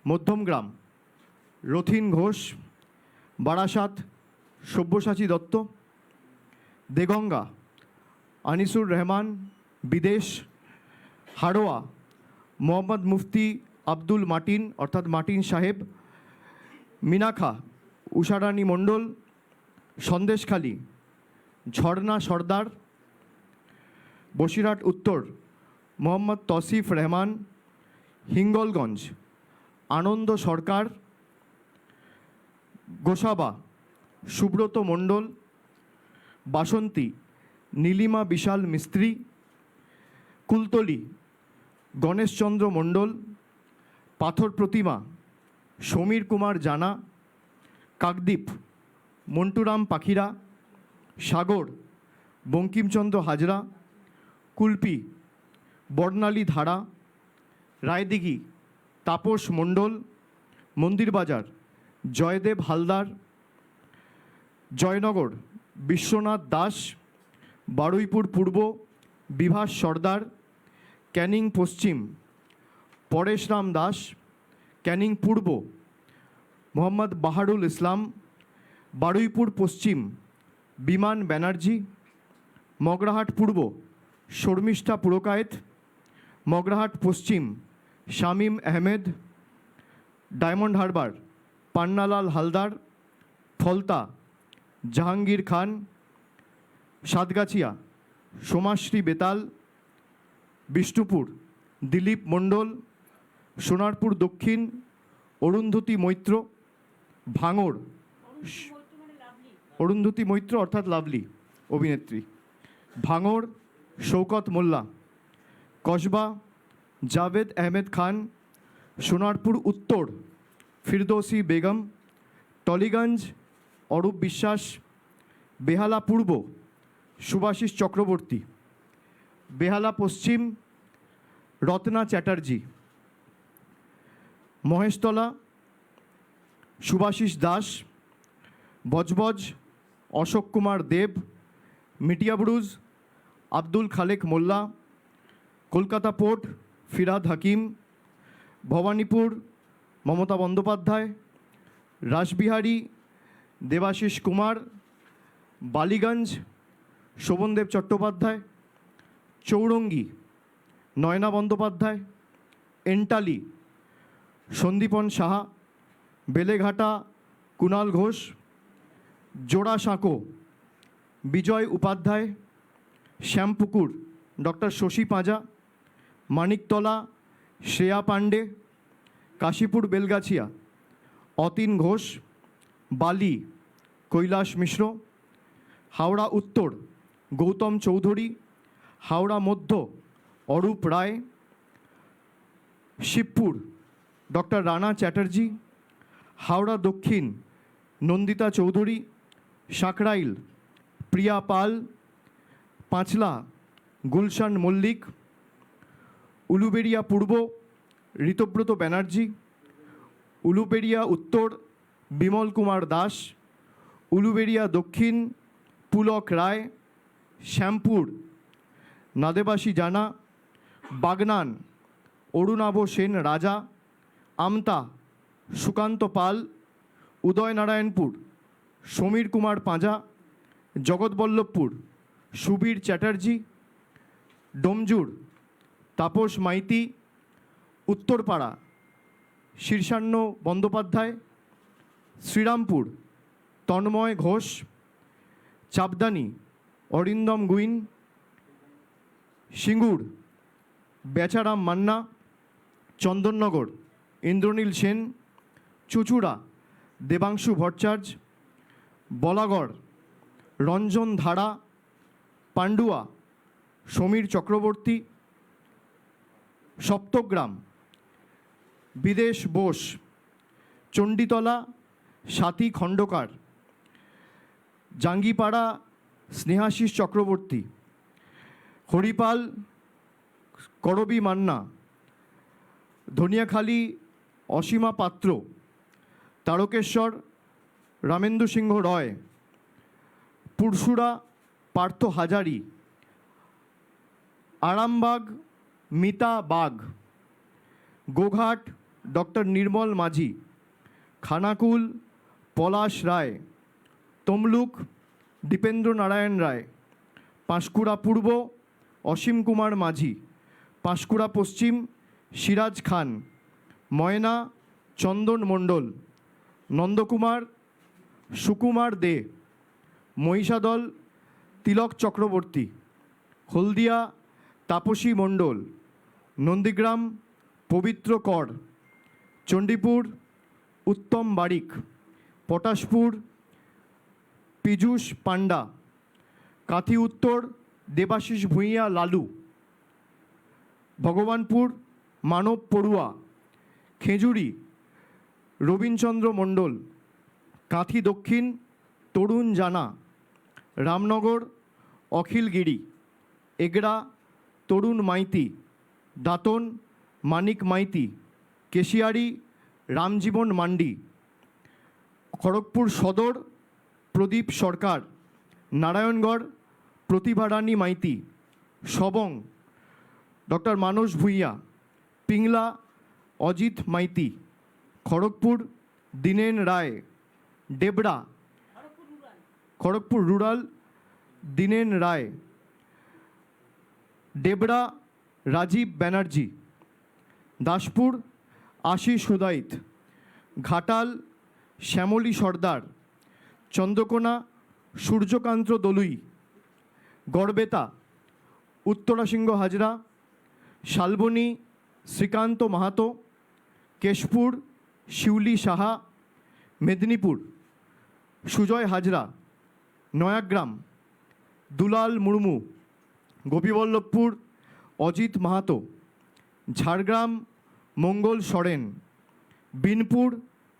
B: মধ্যমগ্রাম রথিন ঘোষ, বারাসাত সব্যসাচী দত্ত, দেগঙ্গা আনিসুর রহমান বিদেশ, হাড়োয়া মোহাম্মদ মুফতি আব্দুল মাটিন অর্থাৎ মাটিন সাহেব, মিনাখা উষারানী মণ্ডল, সন্দেশখালী ঝর্ণা সর্দার, বসিরহাট উত্তর মোহাম্মদ তসিফ রহমান, হিঙ্গলগঞ্জ আনন্দ সরকার, গোসাবা সুব্রত মণ্ডল, বাসন্তী নীলিমা বিশাল মিস্ত্রি, কুলতলি গণেশচন্দ্র মণ্ডল, পাথর প্রতিমা সমীর কুমার জানা, কাকদ্বীপ মন্টুরাম পাখিরা, সাগর বঙ্কিমচন্দ্র হাজরা, কুলপি বর্ণালী ধারা, রায়দিঘি তাপস মণ্ডল, মন্দিরবাজার জয়দেব হালদার, জয়নগর বিশ্বনাথ দাস, বারুইপুর পূর্ব বিভাস সর্দার, ক্যানিং পশ্চিম পরেশরাম দাস, ক্যানিং পূর্ব মোহাম্মদ বাহারুল ইসলাম, বারুইপুর পশ্চিম বিমান ব্যানার্জি, মগরাহাট পূর্ব শর্মিষ্ঠা পুরকায়েত, মগরাহাট পশ্চিম শামীম আহমেদ, ডায়মন্ড হারবার পান্নালাল হালদার, ফলতা জাহাঙ্গীর খান। সাতগাছিয়া সোমাশ্রী বেতাল। বিষ্ণুপুর দিলীপ মণ্ডল। সোনারপুর দক্ষিণ অরুন্ধতী মৈত্র। ভাঙড় অরুন্ধতী মৈত্র অর্থাৎ লাভলি অভিনেত্রী। ভাঙড় শৌকত মোল্লা। কসবা জাভেদ আহমেদ খান। সোনারপুর উত্তর ফিরদৌসি বেগম। টলিগঞ্জ অরূপ বিশ্বাস। বেহালা পূর্ব সুভাষিস চক্রবর্তী। বেহালা পশ্চিম রত্না চ্যাটার্জি। মহেশতলা সুভাষিস দাস। বজবজ অশোক কুমার দেব। মিটিয়াবুরুজ আব্দুল খালেক মোল্লা। কলকাতা পোর্ট ফিরহাদ হাকিম। ভবানীপুর মমতা বন্দ্যোপাধ্যায়। রাসবিহারী দেবাশিস কুমার। বালিগঞ্জ শোভনদেব চট্টোপাধ্যায়। চৌরঙ্গি নয়না বন্দ্যোপাধ্যায়। এন্টালি সন্দীপন সাহা। বেলেঘাটা কুণাল ঘোষ। জোড়াসাঁকো বিজয় উপাধ্যায়। শ্যামপুকুর ডক্টর শশী পাঁজা। মানিকতলা শ্রেয়া পাণ্ডে। কাশীপুর বেলগাছিয়া অতীন ঘোষ। বালি কৈলাস মিশ্র। হাওড়া উত্তর গৌতম চৌধুরী। হাওড়া মধ্য অরূপ রায়। শিবপুর ডক্টর রানা চ্যাটার্জি। হাওড়া দক্ষিণ নন্দিতা চৌধুরী। সাঁকরাইল প্রিয়া পাল। পাঁচলা গুলশান মল্লিক। উলুবেড়িয়া পূর্ব ঋতব্রত ব্যানার্জি। উলুবেড়িয়া উত্তর বিমল কুমার দাস। উলুবেড়িয়া দক্ষিণ পুলক রায়। শ্যামপুর নাদেবাসী জানা। বাগনান অরুণাভ সেন রাজা। আমতা সুকান্ত পাল। উদয়নারায়ণপুর সমীর কুমার পাঁজা। জগৎবল্লভপুর সুবীর চ্যাটার্জি। ডোমজুর তাপস মাইতি। উত্তরপাড়া শীর্ষান্ন বন্দ্যোপাধ্যায়। শ্রীরামপুর তন্ময় ঘোষ। চাপদানি অরিন্দম গুইন। সিঙ্গুর বেচারাম মান্না। চন্দননগর ইন্দ্রনীল সেন। চুচুড়া দেবাংশু ভট্টাচার্য। বলাগড় রঞ্জন ধারা। পান্ডুয়া সমীর চক্রবর্তী। সপ্তগ্রাম বিদেশ বোস। চণ্ডীতলা স্বাতী খণ্ডকার। জাঙ্গিপাড়া স্নেহাশিস চক্রবর্তী। হরিপাল করবী মান্না। ধনিয়াখালী অসীমা পাত্র। তারকেশ্বর রামেন্দু সিংহ রয়। পুরসুরা পার্থ হাজারি। আরামবাগ মিতা বাগ। গোঘাট ডক্টর নির্মল মাঝি। খানাকুল পলাশ রায়। তমলুক দীপেন্দ্র নারায়ণ রায়। পাঁশকুড়া পূর্ব অসীম কুমার মাঝি। পাঁশকুড়া পশ্চিম সিরাজ খান। ময়না চন্দন মণ্ডল। নন্দকুমার সুকুমার দে। মহিষাদল তিলক চক্রবর্তী। হলদিয়া তাপসী মণ্ডল। নন্দীগ্রাম পবিত্র কর। চণ্ডীপুর উত্তম বারিক। পটাশপুর পীযূষ পান্ডা। কাঁথি উত্তর দেবাশিস ভূঁইয়া লালু। ভগবানপুর মানব পড়ুয়া। খেজুরি রবীনচন্দ্র মণ্ডল। কাঁথি দক্ষিণ তরুণ জানা। রামনগর অখিল গিরি। এগড়া তরুণ মাইতি। দাঁতন মানিক মাইতি। কেশিয়ারি রামজীবন মান্ডি। খড়গপুর সদর প্রদীপ সরকার। নারায়ণগড় প্রতিভা রানী মাইতি। সবং ডক্টর মানস ভূঁইয়া। পিংলা অজিত মাইতি। খড়গপুর দীনেন রায়। ডেবরা খড়গপুর রুরাল দীনেন রায়। ডেবরা রাজীব ব্যানার্জি। দাসপুর আশিস হুদাইত। ঘাটাল শ্যামলী সর্দার। চন্দ্রকোনা সূর্যকান্ত দলুই, গড়বেতা উত্তরাসিংহ হাজরা, শালবনী শ্রীকান্ত মাহাতো, কেশপুর শিউলি সাহা, মেদিনীপুর সুজয় হাজরা, নয়াগ্রাম দুলাল মুর্মু, গোপীবল্লভপুর অজিত মাহাতো, ঝাড়গ্রাম মঙ্গল সরেন, বিনপুর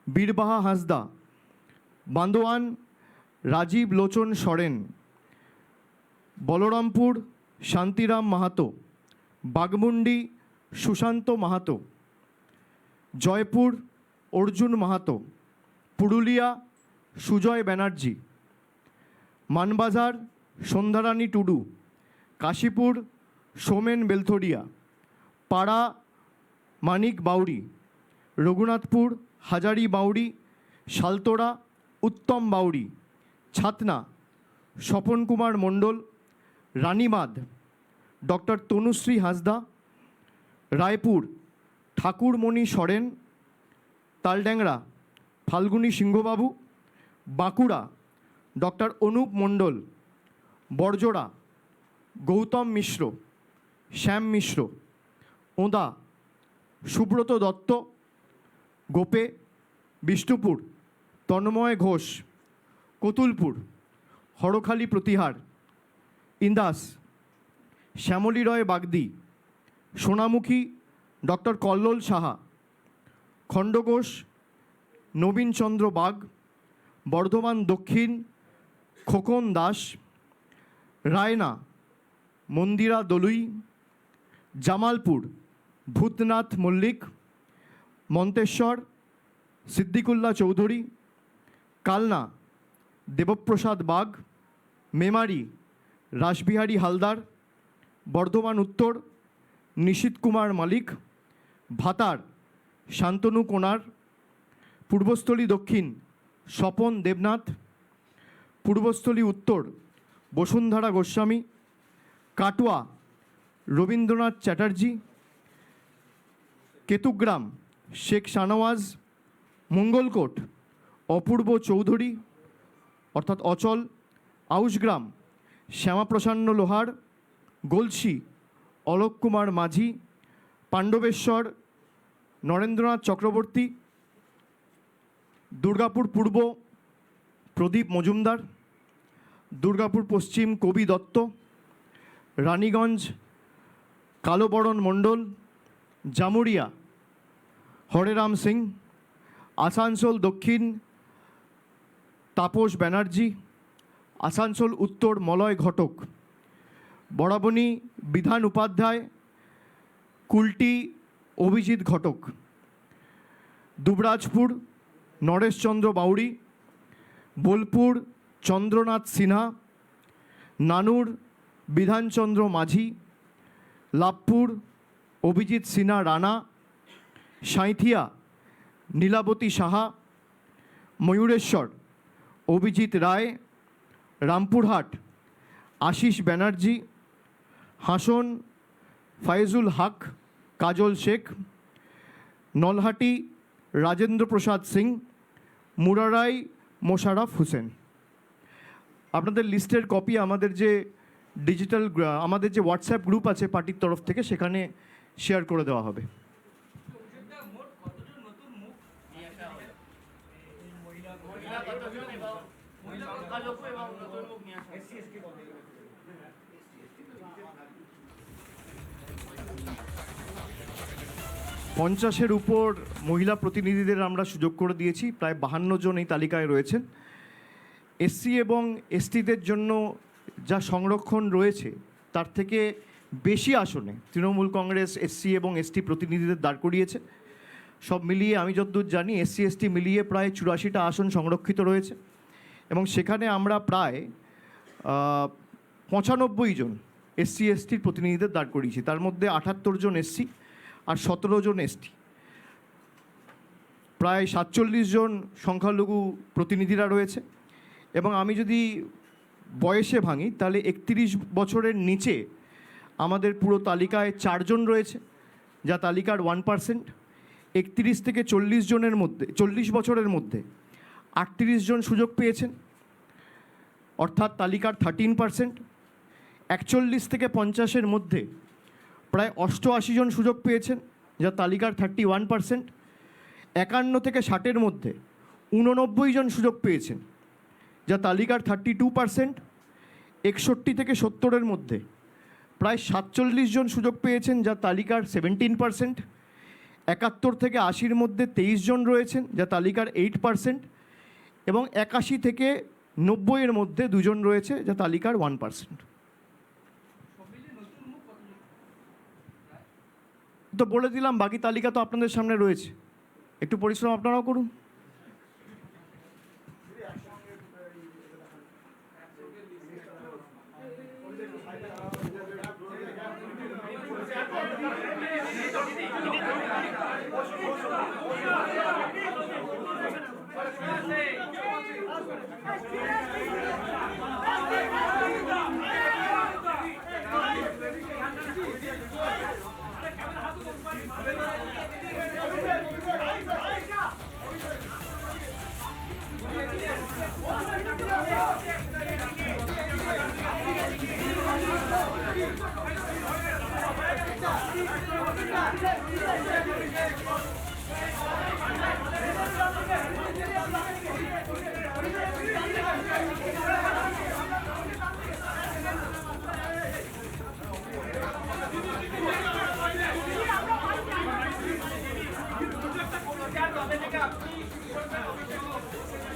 B: বীরবাহা হাঁসদা, বান্দোয়ান রাজীব লোচন সরেন, বলরামপুর শান্তিরাম মাহাতো, বাগমুন্ডি সুশান্ত মাহাতো, জয়পুর অর্জুন মাহাতো, পুরুলিয়া সুজয় ব্যানার্জি, মানবাজার সন্ধ্যারানী টুডু, কাশীপুর সোমেন বেলথরিয়া, পাড়া মানিক বাউরি, রঘুনাথপুর হাজারি বাউরি, শালতোড়া উত্তম বাউরি, ছাতনা স্বপন কুমার মণ্ডল, রানীবাঁধ ডক্টর তনুশ্রী হাঁসদা, রায়পুর ঠাকুরমণি সরেন, তালড্যাংরা ফাল্গুনী সিংহবাবু, বাঁকুড়া ডক্টর অনুপ মণ্ডল, বড়জোড়া গৌতম মিশ্র, শ্যাম মিশ্র, ওঁদা সুব্রত দত্ত, গোপে বিষ্ণুপুর তন্ময় ঘোষ, কতুলপুর হরখালি প্রতিহার, ইন্দাস শ্যামলী রয় বাগদি, সোনামুখী ডক্টর কল্লোল সাহা, খণ্ডঘোষ নবীনচন্দ্র বাগ, বর্ধমান দক্ষিণ খোকন দাস, রায়না মন্দিরা দলুই, জামালপুর ভূতনাথ মল্লিক, মন্তেশ্বর সিদ্দিকুল্লাহ চৌধুরী, কালনা দেবপ্রসাদ বাগ, মেমারি রাসবিহারী হালদার, বর্ধমান উত্তর নিশীত কুমার মালিক, ভাতার শান্তনু কোনার, পূর্বস্থলী দক্ষিণ স্বপন দেবনাথ, পূর্বস্থলী উত্তর বসুন্ধরা গোস্বামী, কাটোয়া রবীন্দ্রনাথ চ্যাটার্জি, কেতুগ্রাম শেখ শানওয়াজ, মঙ্গলকোট অপূর্ব চৌধুরী অর্থাৎ অচল, আউশগ্রাম শ্যামাপ্রসন্ন লোহার, গলসি অলোক কুমার মাঝি, পাণ্ডবেশ্বর নরেন্দ্রনাথ চক্রবর্তী, দুর্গাপুর পূর্ব প্রদীপ মজুমদার, দুর্গাপুর পশ্চিম কবি দত্ত, রানীগঞ্জ কালোবরণ মণ্ডল, জামুরিয়া হরেরাম সিং, আসানসোল দক্ষিণ তাপস ব্যানার্জি, আসানসোল উত্তর মলয় ঘটক, বরাবনী বিধান উপাধ্যায়, কুলটি অভিজিৎ ঘটক, দুবরাজপুর নরেশচন্দ্র বাউরি, বোলপুর চন্দ্রনাথ সিনহা, নানুর বিধানচন্দ্র মাঝি, লাভপুর অভিজিৎ সিনহা রানা, সাঁইথিয়া নীলাবতী সাহা, ময়ূরেশ্বর অভিজিৎ রায়, রামপুরহাট আশিস ব্যানার্জি, হাসন ফাইজুল হক কাজল শেখ, নলহাটি রাজেন্দ্র প্রসাদ সিং, মুরারাই মোশাররফ হোসেন। আপনাদের লিস্টের কপি আমাদের যে ডিজিটাল আমাদের যে হোয়াটসঅ্যাপ গ্রুপ আছে পার্টির তরফ থেকে সেখানে শেয়ার করে দেওয়া হবে। পঞ্চাশের উপর মহিলা প্রতিনিধিদের আমরা সুযোগ করে দিয়েছি, প্রায় 52 জন এই তালিকায় রয়েছেন। এসসি এবং এসটিদের জন্য যা সংরক্ষণ রয়েছে তার থেকে বেশি আসনে তৃণমূল কংগ্রেস এসসি এবং এসটি প্রতিনিধিদের দাঁড় করিয়েছে। সব মিলিয়ে আমি যতদূর জানি এসসি এসটি মিলিয়ে প্রায় 84টা আসন সংরক্ষিত রয়েছে এবং সেখানে আমরা প্রায় 95 জন এসসি এসটির প্রতিনিধিদের দাঁড় করিয়েছি। তার মধ্যে 78 জন এসসি আর 17 জন এসটি, প্রায় 47 জন সংখ্যালঘু প্রতিনিধিরা রয়েছে। এবং আমি যদি বয়সে ভাঙি তাহলে 31 বছরের নিচে আমাদের পুরো তালিকায় 4 জন রয়েছে, যা তালিকার 1%। 31 থেকে 40 জনের মধ্যে 40 বছরের মধ্যে 38 জন সুযোগ পেয়েছেন, অর্থাৎ তালিকার 13%। 41 থেকে 50-এর মধ্যে প্রায় 88 জন সুযোগ পেয়েছেন, যা তালিকার 31%। 51 থেকে 60-এর মধ্যে 89 জন সুযোগ পেয়েছেন, যা তালিকার 32%। 61 থেকে 70-এর মধ্যে প্রায় 47 জন সুযোগ পেয়েছেন, যা তালিকার 17%। 71 থেকে 80-র মধ্যে 23 জন রয়েছেন, যা তালিকার 8%। এবং 81 থেকে 90-এর মধ্যে 2 জন রয়েছে, যা তালিকার 1%। তো বলে দিলাম, বাকি তালিকা তো আপনাদের সামনে রয়েছে, একটু পরিশ্রম আপনারাও করুন।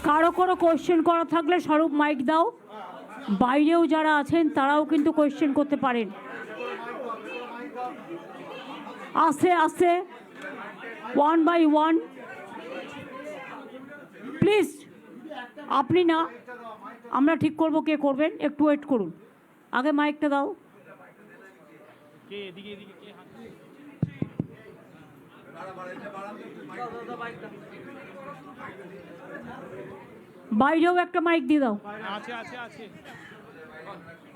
A: কারো কোনো কোয়েশ্চেন করা থাকলে স্বরূপ মাইক দাও। বাইরেও যারা আছেন তারাও কিন্তু কোয়েশ্চেন করতে পারেন। আস্তে আস্তে, 1 by 1 প্লিজ। আপনি না, আমরা ঠিক করব কে করবেন, একটু ওয়েট করুন। আগে মাইকটা দাও। বাইরেও একটা মাইক দিয়ে দাও।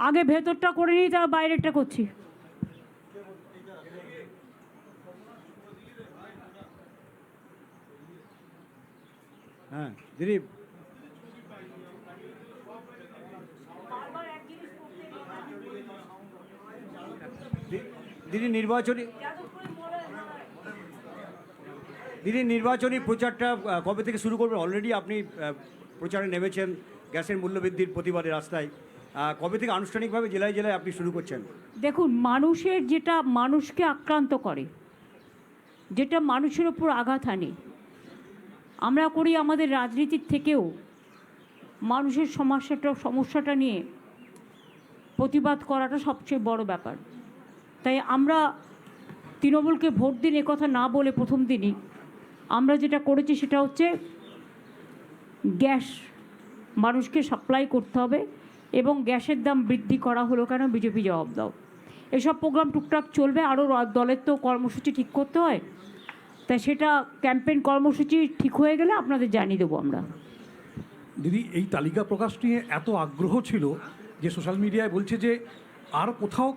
A: আগে ভেতরটা করে নিই, তার বাইরেরটা করছি।
C: হ্যাঁ দিদি, দিদি নির্বাচনী প্রচারটা কবে থেকে শুরু করবেন? অলরেডি আপনি প্রচারে নেমেছেন গ্যাসের মূল্যবৃদ্ধির প্রতিবাদে রাস্তায়। কবে থেকে আনুষ্ঠানিকভাবে জেলায় জেলায় আপনি শুরু করছেন?
A: দেখুন, মানুষের যেটা মানুষকে আক্রান্ত করে, যেটা মানুষের ওপর আঘাত আনে, আমরা করি আমাদের রাজনীতির থেকেও মানুষের সমস্যাটা নিয়ে প্রতিবাদ করাটা সবচেয়ে বড় ব্যাপার। তাই আমরা তৃণমূলকে ভোট দিন একথা না বলে প্রথম দিনই আমরা যেটা করেছি সেটা হচ্ছে গ্যাস মানুষকে সাপ্লাই করতে হবে, এবং গ্যাসের দাম বৃদ্ধি করা হলো কেন, বিজেপি জবাব দাও। এসব প্রোগ্রাম টুকটাক চলবে। আরও দলের তো কর্মসূচি ঠিক করতে হয়, তাই সেটা ক্যাম্পেইন কর্মসূচি ঠিক হয়ে গেলে আপনাদের জানিয়ে দেবো আমরা।
D: দিদি, এই তালিকা প্রকাশ নিয়ে এত আগ্রহ ছিল যে সোশ্যাল মিডিয়ায় বলছে যে আর কোথাও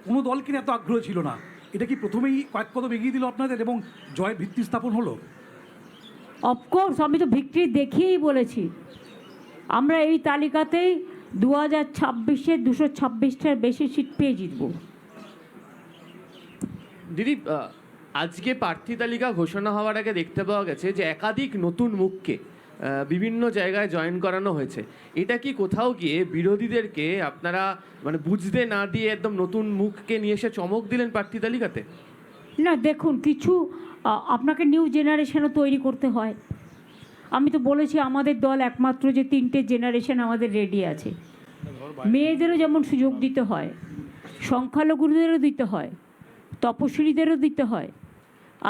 D: কোনো দলকে এত আগ্রহ ছিল না। এটা কি প্রথমেই কয়েক কদম এগিয়ে দিল আপনাদের এবং জয়ের ভিত্তি স্থাপন হলো?
A: অফকোর্স, আমি তো ভিক্টরি দেখিয়েই বলেছি আমরা এই তালিকাতেই 2026-এ 226টার বেশি সিট পেয়ে জিতব।
E: দিদি, আজকে প্রার্থী তালিকা ঘোষণা হওয়ার আগে দেখতে পাওয়া গেছে যে একাধিক নতুন মুখকে বিভিন্ন জায়গায় জয়েন করানো হয়েছে। এটা কি কোথাও গিয়ে বিরোধীদেরকে আপনারা মানে বুঝতে না দিয়ে একদম নতুন মুখকে নিয়ে এসে চমক দিলেন প্রার্থী তালিকাতে?
A: না, দেখুন, কিছু আপনাকে নিউ জেনারেশনও তৈরি করতে হয়। আমি তো বলেছি আমাদের দল একমাত্র যে 3টে জেনারেশন আমাদের রেডি আছে। মেয়েদেরও যেমন সুযোগ দিতে হয়, সংখ্যালঘুদেরও দিতে হয়, তপশিলীদেরও দিতে হয়,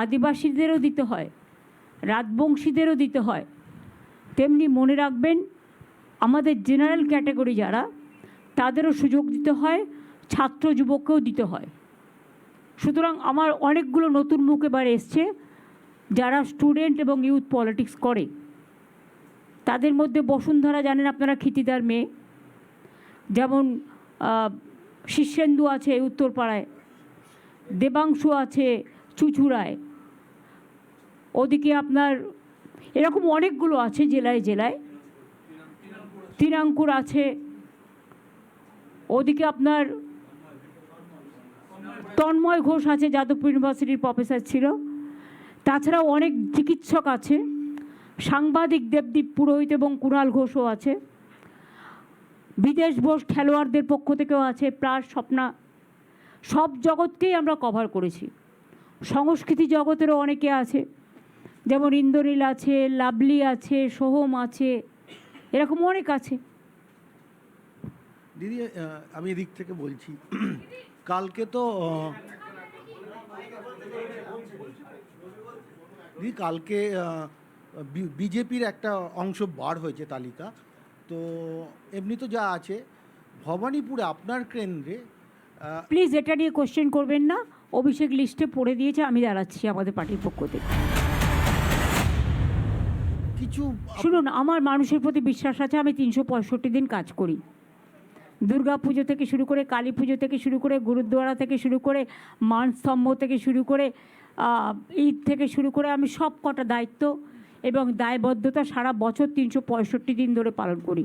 A: আদিবাসীদেরও দিতে হয়, রাজবংশীদেরও দিতে হয়, তেমনি মনে রাখবেন আমাদের জেনারেল ক্যাটাগরি যারা, তাদেরও সুযোগ দিতে হয়, ছাত্র যুবককেও দিতে হয়। সুতরাং আমার অনেকগুলো নতুন মুখ এবার এসছে যারা স্টুডেন্ট এবং ইউথ পলিটিক্স করে। তাদের মধ্যে বসুন্ধরা জানেন আপনারা, ক্ষিতিদার মেয়ে, যেমন শীর্ষেন্দু আছে উত্তরপাড়ায়, দেবাংশু আছে চুচুড়ায়, ওদিকে আপনার এরকম অনেকগুলো আছে জেলায় জেলায়। তিনাঙ্কুর আছে ওদিকে আপনার তন্ময় ঘোষ আছে, যাদবপুর ইউনিভার্সিটির প্রফেসর ছিল। তাছাড়াও অনেক চিকিৎসক আছে, সাংবাদিক দেবদীপ পুরোহিত এবং কুণাল ঘোষও আছে, বিদেশ বোস খেলোয়াড়দের পক্ষ থেকেও আছে, প্রায় স্বপ্না। সব জগৎকেই আমরা কভার করেছি। সংস্কৃতি জগতেরও অনেকে আছে, যেমন ইন্দ্রনীল আছে, লাভলি আছে, সোহম আছে, এরকম অনেক আছে।
F: দিদি আমি এদিক থেকে বলছি, কালকে তো দিদি কালকে বিজেপির একটা অংশ বার হয়েছে তালিকা, তো এমনি তো যা আছে ভবানীপুরে আপনার কেন্দ্রে
A: প্লিজ এটা নিয়ে কোশ্চেন করবেন না। অভিষেক লিস্টে পড়ে দিয়েছে, আমি দাঁড়াচ্ছি আমাদের পার্টির পক্ষ থেকে।
F: কিছু
A: শুনুন, আমার মানুষের প্রতি বিশ্বাস আছে। আমি 365 দিন কাজ করি। দুর্গা পুজো থেকে শুরু করে, কালী পুজো থেকে শুরু করে, গুরুদ্বারা থেকে শুরু করে, মানস্তম্ভ থেকে শুরু করে, ঈদ থেকে শুরু করে, আমি সব কটা দায়িত্ব এবং দায়বদ্ধতা সারা বছর 365 দিন ধরে পালন করি।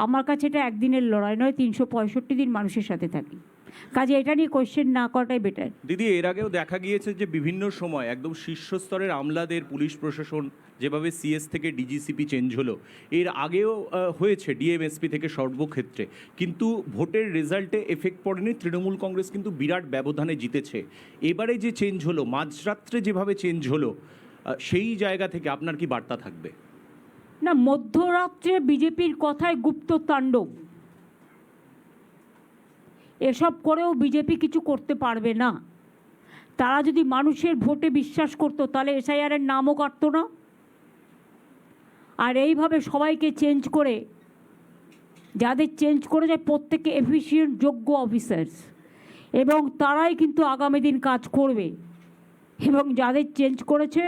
A: আমার কাছে এটা একদিনের লড়াই নয়, 365 দিন মানুষের সাথে থাকি। কাজে এটা নিয়ে কোয়েশ্চেন না করাটাই বেটার।
G: দিদি, এর আগেও দেখা গিয়েছে যে বিভিন্ন সময় একদম শীর্ষস্তরের আমলাদের, পুলিশ প্রশাসন, যেভাবে সিএস থেকে ডিজিসিপি চেঞ্জ হলো, এর আগেও হয়েছে ডিএমএসপি থেকে সর্বক্ষেত্রে, কিন্তু ভোটের রেজাল্টে এফেক্ট পড়েনি। তৃণমূল কংগ্রেস কিন্তু বিরাট ব্যবধানে জিতেছে। এবারে যে চেঞ্জ হলো, মাঝরাত্রে যেভাবে চেঞ্জ হলো, সেই জায়গা থেকে আপনার কি বার্তা থাকবে?
A: না, মধ্যরাত্রে বিজেপির কথায় গুপ্ত তাণ্ডব, এসব করেও বিজেপি কিছু করতে পারবে না। তারা যদি মানুষের ভোটে বিশ্বাস করতো তাহলে এসআইআরের নামও কাটতো না। আর এইভাবে সবাইকে চেঞ্জ করে, যাদের চেঞ্জ করে যায় প্রত্যেকে এফিশিয়েন্ট যোগ্য অফিসার্স, এবং তারাই কিন্তু আগামী দিন কাজ করবে। এবং যাদের চেঞ্জ করেছে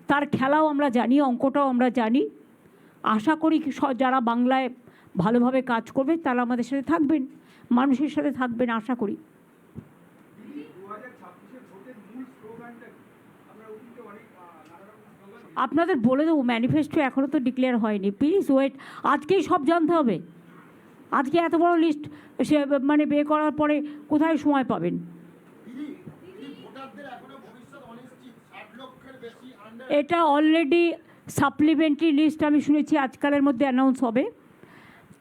A: তার খেলাও আমরা জানি, অঙ্কটাও আমরা জানি। আশা করি যারা বাংলায় ভালোভাবে কাজ করবে তারা আমাদের সাথে থাকবেন, মানুষের সাথে থাকবেন, আশা করি। আপনাদের বলে দেবো, ম্যানিফেস্টো এখনও তো ডিক্লেয়ার হয়নি, প্লিজ ওয়েট। আজকেই সব জানতে হবে। আজকে এত বড় লিস্ট সে মানে বের করার পরে কোথায় সময় পাবেন? এটা অলরেডি সাপ্লিমেন্টারি লিস্ট আমি শুনেছি আজকালের মধ্যে অ্যানাউন্স হবে।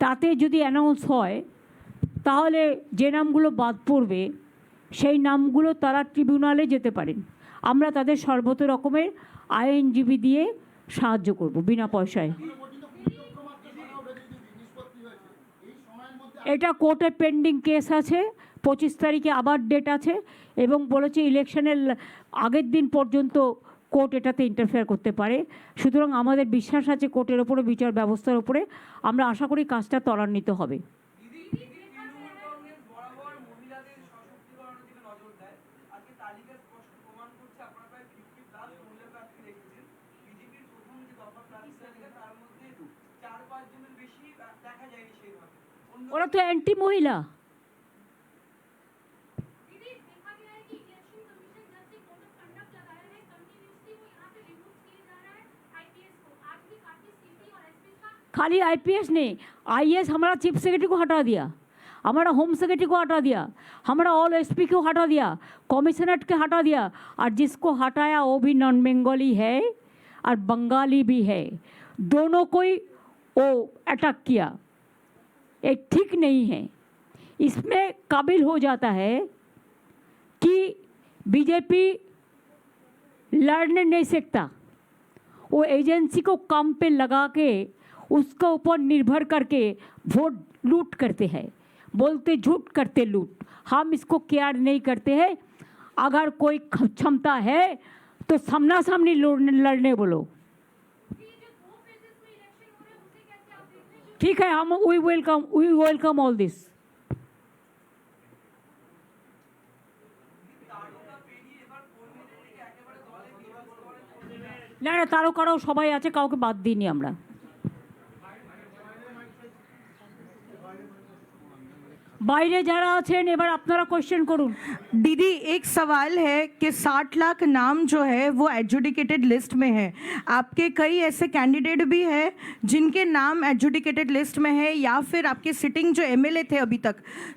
A: তাতে যদি অ্যানাউন্স হয় তাহলে যে নামগুলো বাদ পড়বে সেই নামগুলো তারা ট্রিবিউনালে যেতে পারেন। আমরা তাদের সর্বত রকমের আইনজীবী দিয়ে সাহায্য করব বিনা পয়সায়। এটা কোর্টে পেন্ডিং কেস আছে, 25 তারিখে আবার ডেট আছে, এবং বলেছে ইলেকশনের আগের দিন পর্যন্ত কোর্ট এটাতে ইন্টারফেয়ার করতে পারে। সুতরাং আমাদের বিশ্বাস আছে কোর্টের ওপরে, বিচার ব্যবস্থার ওপরে। আমরা আশা করি কাজটা ত্বরান্বিত হবে। ওরা তো অ্যান্টি মহিলা। खाली आईपीएस नहीं, आईएएस हमारा चीफ सेक्रेटरी को हटा दिया, हमारा होम सेक्रेटरी को हटा दिया, हमारा ऑल एसपी को हटा दिया, कमिश्नरेट के हटा दिया, और जिसको हटाया वो भी नॉन बंगाली है और बंगाली भी है। दोनों को ही वो अटैक किया। ये ठीक नहीं है। इसमें काबिल हो जाता है कि बीजेपी लड़ने नहीं सकता। वो एजेंसी को काम पे लगा के उसके ऊपर निर्भर करके वोट लूट करते हैं, बोलते झूठ करते लूट। हम इसको केयर नहीं करते हैं। अगर कोई क्षमता है तो सामना सामनी लड़ने बोलो। ठीक है, हम वी वेलकम ऑल दिस। না না, তারকারাও সবাই আছে, কাউকে বাদ দিইনি আমরা। বাইরে যারা আছেন এবার আপনারা কোশ্চেন করুন।
H: दीदी एक सवाल है कि 60 लाख नाम जो है वो एडजुडिकेटेड लिस्ट में है। आपके कई ऐसे कैंडिडेट भी हैं जिनके नाम एडजुडिकेटेड लिस्ट में है, या फिर आपके सिटिंग जो एमएलए थे अभी तक,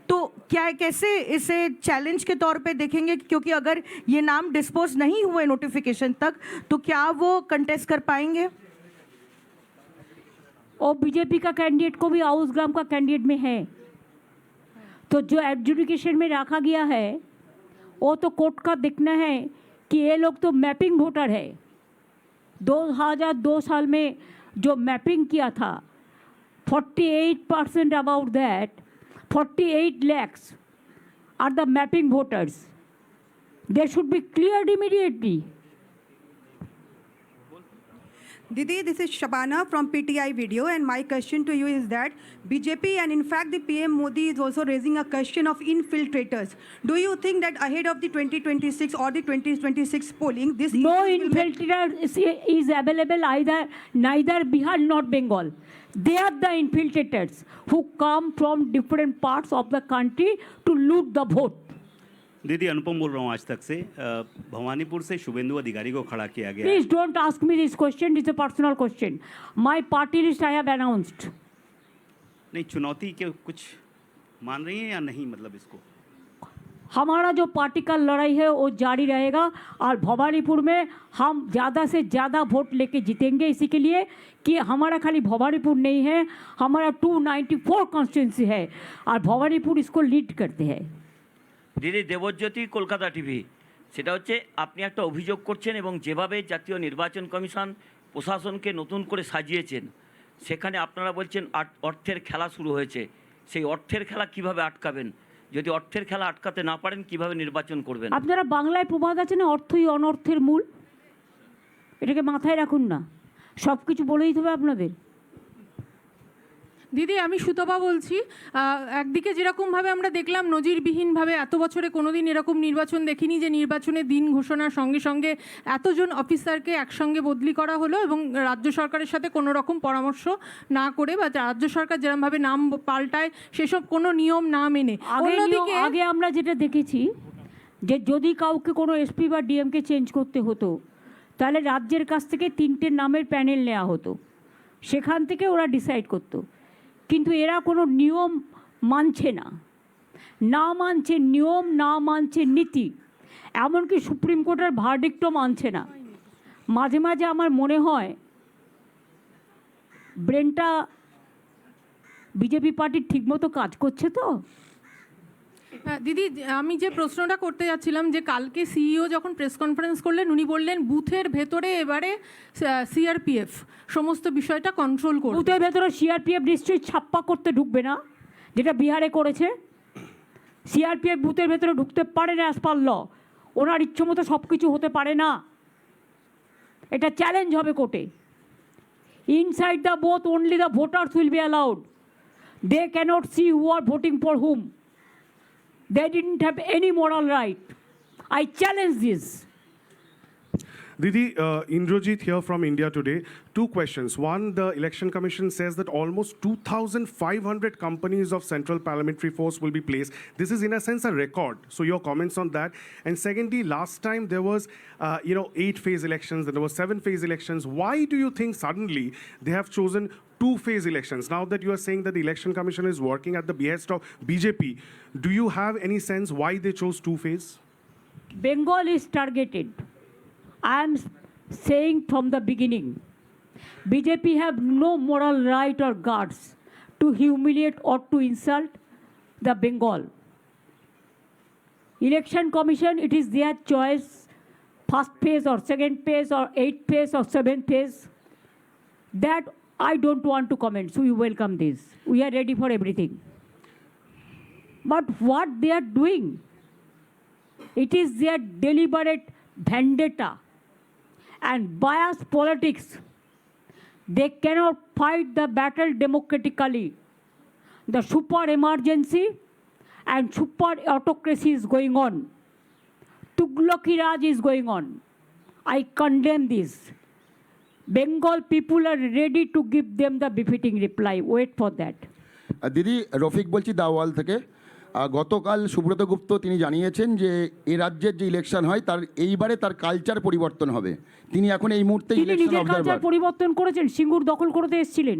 H: तो क्या कैसे इसे चैलेंज के तौर पे देखेंगे? क्योंकि अगर ये नाम डिस्पोज नहीं हुए नोटिफिकेशन तक तो क्या वो कंटेस्ट कर पाएंगे?
A: और बीजेपी का कैंडिडेट को भी हाउस ग्राम का कैंडिडेट में है, तो जो एडजुडिकेशन में रखा गया है वो तो कोर्ट का देखना है कि ये लोग तो मैपिंग वोटर है। 2002 साल में जो मैपिंग किया था 48% about that 48 lakhs are the mapping voters. They should be cleared immediately.
I: Didi, this is Shabana from PTI Video, and my question to you is that BJP and in fact the PM Modi is also raising a question of infiltrators. Do you think that ahead of the 2026 or the 2026 polling, this
A: No
I: issue will make-
A: infiltrator is available neither Bihar nor Bengal. They are the infiltrators who come from different parts of the country to loot the vote.
J: दीदी अनुपम बोल रहा हूँ आज तक से। भवानीपुर से शुभेंदु अधिकारी को खड़ा किया गया है।
A: Please don't ask me this question. It's a personal question. My party list I have announced.
J: नहीं, चुनौती के कुछ मान रही हैं या नहीं, मतलब इसको?
A: हमारा जो पार्टी का लड़ाई है वो जारी रहेगा और भवानीपुर में हम ज़्यादा से ज़्यादा वोट लेके जीतेंगे, इसी के लिए कि हमारा खाली भवानीपुर नहीं है, हमारा 294 कॉन्स्टिट्यूंसी है और भवानीपुर इसको लीड करते हैं।
K: দিদি দেবজ্যোতি কলকাতা টিভি, সেটা হচ্ছে আপনি একটা অভিযোগ করছেন এবং যেভাবে জাতীয় নির্বাচন কমিশন প্রশাসনকে নতুন করে সাজিয়েছেন সেখানে আপনারা বলছেন অর্থের খেলা শুরু হয়েছে। সেই অর্থের খেলা কিভাবে আটকাবেন? যদি অর্থের খেলা আটকাতে না পারেন কিভাবে নির্বাচন করবেন?
A: আপনারা বাংলায় প্রবাদ আছে না, অর্থই অনর্থের মূল, এটাকে মাথায় রাখুন না, সব কিছু বলেই হবে আপনাদের।
L: দিদি আমি সুতপা বলছি। একদিকে যেরকমভাবে আমরা দেখলাম নজিরবিহীনভাবে এত বছরে কোনো দিন এরকম নির্বাচন দেখিনি যে নির্বাচনের দিন ঘোষণার সঙ্গে সঙ্গে এতজন অফিসারকে একসঙ্গে বদলি করা হলো এবং রাজ্য সরকারের সাথে কোনো রকম পরামর্শ না করে বা রাজ্য সরকার যেরকমভাবে নাম পাল্টায় সেসব কোনো নিয়ম না মেনে। অন্যদিকে
A: আগে আমরা যেটা দেখেছি যে যদি কাউকে কোনো এসপি বা ডিএমকে চেঞ্জ করতে হতো তাহলে রাজ্যের কাছ থেকে 3টে নামের প্যানেল নেওয়া হতো, সেখান থেকে ওরা ডিসাইড করতো। কিন্তু এরা কোনো নিয়ম মানছে না, না মানছে নিয়ম, না মানছে নীতি, এমনকি সুপ্রিম কোর্টের ভার্ডিক্টও মানছে না। মাঝে মাঝে আমার মনে হয় ব্রেনটা বিজেপি পার্টির ঠিকমতো কাজ করছে তো।
L: দিদি আমি যে প্রশ্নটা করতে যাচ্ছিলাম যে কালকে সিইও যখন প্রেস কনফারেন্স করলেন উনি বললেন বুথের ভেতরে এবারে সিআরপিএফ সমস্ত বিষয়টা কন্ট্রোল করবে।
A: বুথের ভেতরে সিআরপিএফ নিশ্চয়ই ছাপ্পা করতে ঢুকবে না, যেটা বিহারে করেছে। সিআরপিএফ বুথের ভেতরে ঢুকতে পারে না অ্যাজ পার ল, ওনার ইচ্ছে মতো সব কিছু হতে পারে না, এটা চ্যালেঞ্জ হবে কোর্টে। Inside the booth only the voters will be allowed. They cannot see who are voting for whom. They didn't have any moral right. I challenge this.
M: Didi, Indrajit here from India Today. Two questions. One, the Election Commission says that almost 2,500 companies of Central Parliamentary Force will be placed. This is in a sense a record. So your comments on that. And secondly, last time there was, 8-phase elections, then there was 7-phase elections. Why do you think suddenly they have chosen 2-phase elections? Now that you are saying that the Election Commission is working at the behest of BJP, do you have any sense why they chose 2-phase?
A: Bengal is targeted. I am saying from the beginning, BJP have no moral right or guts to humiliate or to insult the Bengal. Election Commission, it is their choice, first phase or second phase or 8th phase or 7th phase. That I don't want to comment, so we welcome this. We are ready for everything. But what they are doing, it is their deliberate vendetta and biased politics. They cannot fight the battle democratically. The super emergency and super autocracy is going on. Tughlaki Raj is going on. I condemn this. Bengal people are ready to give them the befitting reply. Wait for that.
N: দিদি রফিক বলছি দাওয়াল থেকে। গতকাল সুব্রত গুপ্ত তিনি জানিয়েছেন যে এ রাজ্যের যে election হয় তার এইবারে তার কালচার পরিবর্তন হবে। তিনি এখন এই মুহূর্তে
A: তিনি
N: ইলেকশন
A: নিজের কালচার
N: অবজারভার।
A: পরিবর্তন করেছেন, সিঙ্গুর দখল করতে এসেছিলেন,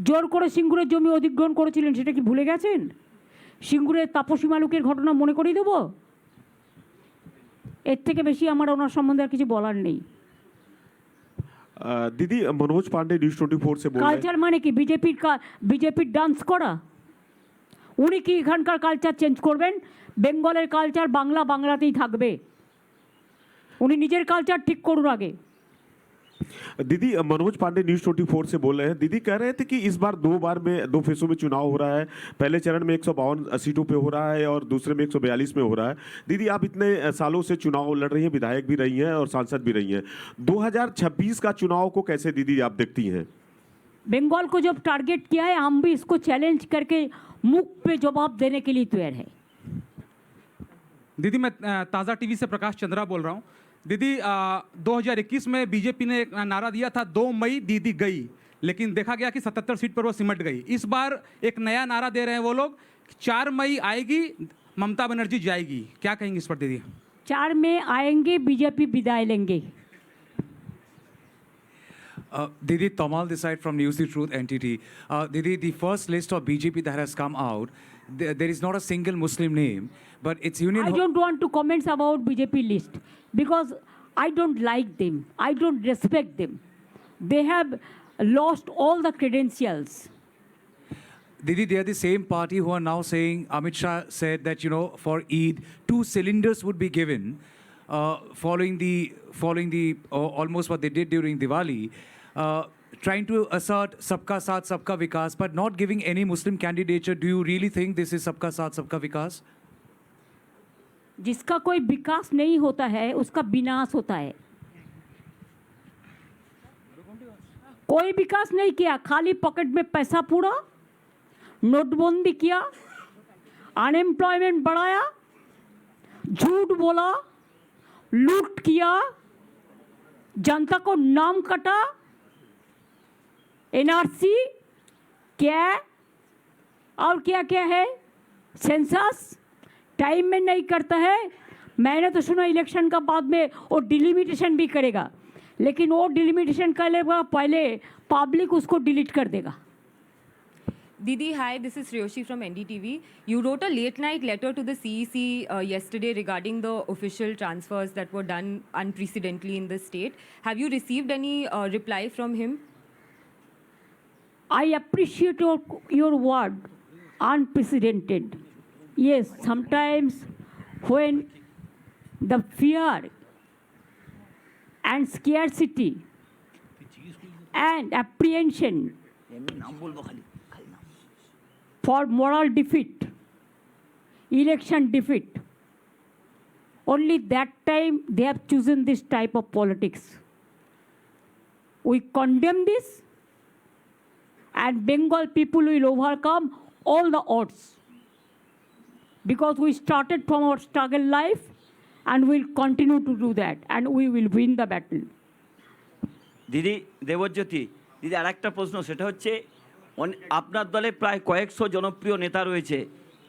A: জোর করে সিঙ্গুরের জমি অধিগ্রহণ করেছিলেন, সেটা কি ভুলে গেছেন? সিঙ্গুরের তাপসী মালুকের ঘটনা মনে করিয়ে দেবো? এর থেকে বেশি আমার ওনার সম্বন্ধে আর কিছু বলার নেই।
M: दीदी मनोज पांडे न्यूज 24 से बोल रहे हैं।
A: কালচার মানে কি? বিজেপির ডান্স করা? উনি কি এখানকার কালচার চেঞ্জ করবেন? বেঙ্গলের কালচার বাংলাতেই থাকবে। উনি নিজের কালচার ঠিক করুন আগে।
M: दीदी मनोज पांडे न्यूज 24 से बोल रहे हैं। दीदी कह रहे थे कि इस बार दो फेसों में चुनाव हो रहा है। पहले चरण में 152 सीटों पे हो रहा है और दूसरे में 142 में हो रहा है। दीदी आप इतने सालों से चुनाव लड़ रही हैं, विधायक भी रही हैं और सांसद भी रही हैं, 2026 का चुनाव को कैसे दीदी आप देखती हैं?
A: बंगाल को जब टारगेट किया है, हम भी इसको चैलेंज करके मुख पे जवाब देने के लिए तैयार है।
O: दीदी मैं ताज़ा टीवी से प्रकाश चंद्रा बोल रहा हूँ। दीदी 2021 में बीजेपी ने एक नारा दिया था 2 मई दीदी गई, लेकिन देखा गया कि 77 सीट पर वो सिमट गई। इस बार एक नया नारा दे रहे हैं वो लोग, 4 मई आएगी ममता बनर्जी जाएगी। क्या कहेंगे इस पर दीदी?
A: 4 में आएंगे, बीजेपी विदाई लेंगे।
P: Didi, Tamal this side from News the Truth NTT. Didi, the first list of BJP that has come out, there is not a single Muslim name, but it's Union.
A: I don't want to comment about BJP list because I don't like them. I don't respect them. They have lost all the credentials.
P: Didi, they are the same party who are now saying, Amit Shah said that, you know, for Eid, 2 cylinders would be given following the almost what they did during Diwali. Trying to assert Sabka Saath, Sabka Vikas, but not giving any Muslim candidature. Do you really think this is Sabka Saath, Sabka Vikas?
A: जिसका कोई विकास नहीं होता है उसका विनाश होता है। कोई विकास नहीं किया, खाली पॉकेट में पैसा पूरा, नोटबंदी किया, अनएम्प्लॉयमेंट बढ़ाया, झूठ बोला, लूट किया, जनता को नाम कटा, एनआरसी क्या और क्या क्या है, सेंसस टाइम में नहीं करता है। मैंने तो सुना इलेक्शन का बाद में वो डिलिमिटेशन भी करेगा, लेकिन वो डिलिमिटेशन करेगा पहले पब्लिक उसको डिलीट कर देगा।
Q: Didi, hi, this is Sriyoshi from NDTV. You wrote a late night letter to the CEC yesterday regarding the official transfers that were done unprecedentedly in the state. Have you received any reply from him?
A: I appreciate your word, unprecedented. Yes, sometimes when the fear and scarcity and apprehension for moral defeat, election defeat, only that time they have chosen this type of politics. We condemn this, and Bengal people will overcome all the odds, because we started from our struggle life and we'll continue to do that, and we will win the battle.
K: দিদি দেবজ্যোতি, দিদি আর একটা প্রশ্ন, সেটা হচ্ছে আপনার দলে প্রায় কয়েকশো জনপ্রিয় নেতা রয়েছে,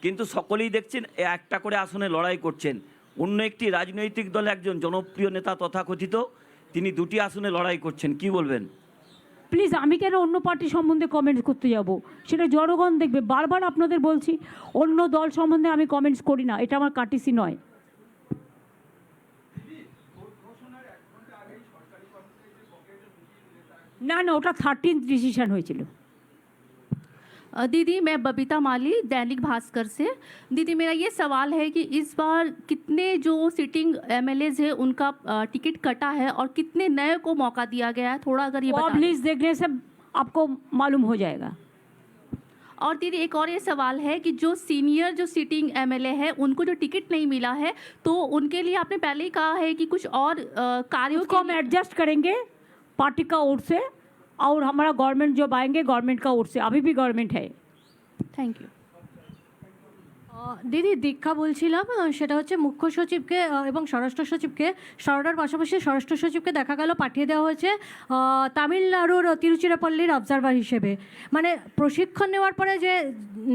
K: কিন্তু সকলেই দেখছেন একটা করে আসনে লড়াই করছেন। অন্য একটি রাজনৈতিক দলে একজন জনপ্রিয় নেতা তথাকথিত, তিনি 2টি আসনে লড়াই করছেন, কি বলবেন?
A: প্লিজ, আমি কেন অন্য পার্টি সম্বন্ধে কমেন্টস করতে যাব? সেটা জনগণ দেখবে। বারবার আপনাদের বলছি, অন্য দল সম্বন্ধে আমি কমেন্টস করি না, এটা আমার কাটিসি নয়। না না, ওটা 13th ডিসিশন হয়েছিল।
R: दीदी, मैं बबीता माली, दैनिक भास्कर से। दीदी, मेरा ये सवाल है कि इस बार कितने जो सिटिंग एमएलएज हैं उनका टिकट कटा है और कितने नए को मौका दिया गया है, थोड़ा अगर ये बता।
A: लिस्ट देखने से आपको मालूम हो जाएगा।
R: और दीदी, एक और ये सवाल है कि जो सीनियर जो सिटिंग एमएलए है उनको जो टिकट नहीं मिला है, तो उनके लिए आपने पहले ही कहा है कि कुछ और कार्यों
A: को हम एडजस्ट करेंगे पार्टी का ओर से, और हमारा गवर्नमेंट जब आएंगे गवर्नमेंट का ओर से। अभी भी गवर्नमेंट है।
R: Thank you.
A: দিদি দীক্ষা বলছিলাম, সেটা হচ্ছে মুখ্য সচিবকে এবং স্বরাষ্ট্র সচিবকে সরানোর পাশাপাশি স্বরাষ্ট্র সচিবকে দেখা গেল পাঠিয়ে দেওয়া হয়েছে তামিলনাড়ুর তিরুচিরাপল্লির অবজারভার হিসেবে। মানে প্রশিক্ষণ নেওয়ার পরে যে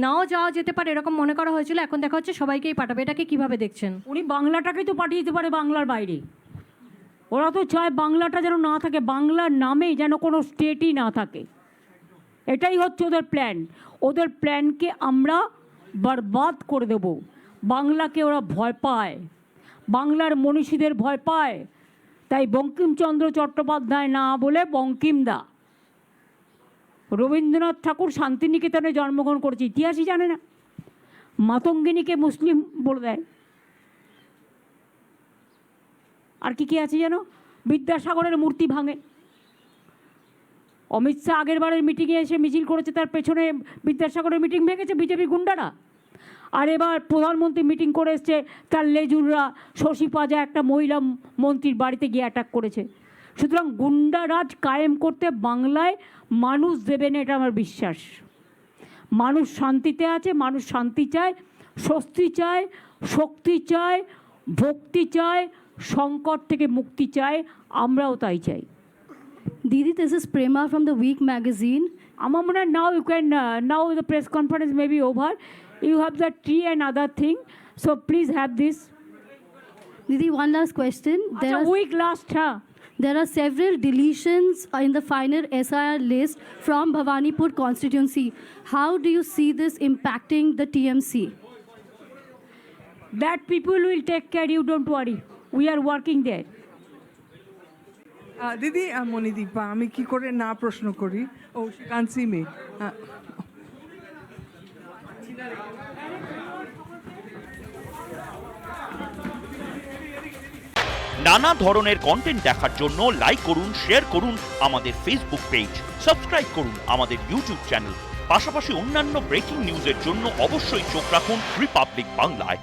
A: নাও যাওয়া যেতে পারে এরকম মনে করা হয়েছিল, এখন দেখা হচ্ছে সবাইকেই পাঠাবে। এটাকে কিভাবে দেখছেন?
S: উনি বাংলাটাকেই তো পাঠিয়ে দিতে পারে বাংলার বাইরে। ওরা তো চায় বাংলাটা যেন না থাকে, বাংলার নামেই যেন কোনো স্টেটই না থাকে। এটাই হচ্ছে ওদের প্ল্যান। ওদের প্ল্যানকে আমরা বরবাদ করে দেব। বাংলাকে ওরা ভয় পায়, বাংলার মনীষীদের ভয় পায়, তাই বঙ্কিমচন্দ্র চট্টোপাধ্যায় না বলে বঙ্কিমদা। রবীন্দ্রনাথ ঠাকুর শান্তিনিকেতনে জন্মগ্রহণ করেছে, ইতিহাসই জানে না। মাতঙ্গিনীকে মুসলিম বলে দেয়। আর কি আছে যেন, বিদ্যাসাগরের মূর্তি ভাঙে। অমিত শাহ আগের বারের মিটিংয়ে এসে মিছিল করেছে, তার পেছনে বিদ্যাসাগরের মিটিং ভেঙেছে বিজেপি গুন্ডারা। আর এবার প্রধানমন্ত্রী মিটিং করে এসছে, তার লেজুররা শশী পাজা একটা মহিলা মন্ত্রীর বাড়িতে গিয়ে অ্যাটাক করেছে। সুতরাং গুন্ডারাজ কায়েম করতে বাংলায় মানুষ দেবে না, এটা আমার বিশ্বাস। মানুষ শান্তিতে আছে, মানুষ শান্তি চায়, স্বস্তি চায়, শক্তি চায়, ভক্তি চায়, সংকট থেকে মুক্তি চায়, আমরাও তাই চাই।
R: Didi, this is Prema from the Week magazine.
S: আমার মনে হয় now the press conference may be over. You have the tea and other thing, so please have this.
R: Didi, one last question.
S: Week last,
R: There are several deletions in the final SIR list from Bhawanipur constituency. How do you see this impacting the TMC?
S: That people will take care, you don't worry. We are working there.
T: দিদি মণিদীপা, আমি কি করে না প্রশ্ন করি? ও কানসি মে
U: নানা ধরনের content দেখার জন্য লাইক করুন, শেয়ার করুন আমাদের ফেসবুক পেজ, সাবস্ক্রাইব করুন আমাদের ইউটিউব চ্যানেল। পাশাপাশি অন্যান্য ব্রেকিং নিউজের জন্য অবশ্যই চোখ রাখুন রিপাবলিক বাংলায়।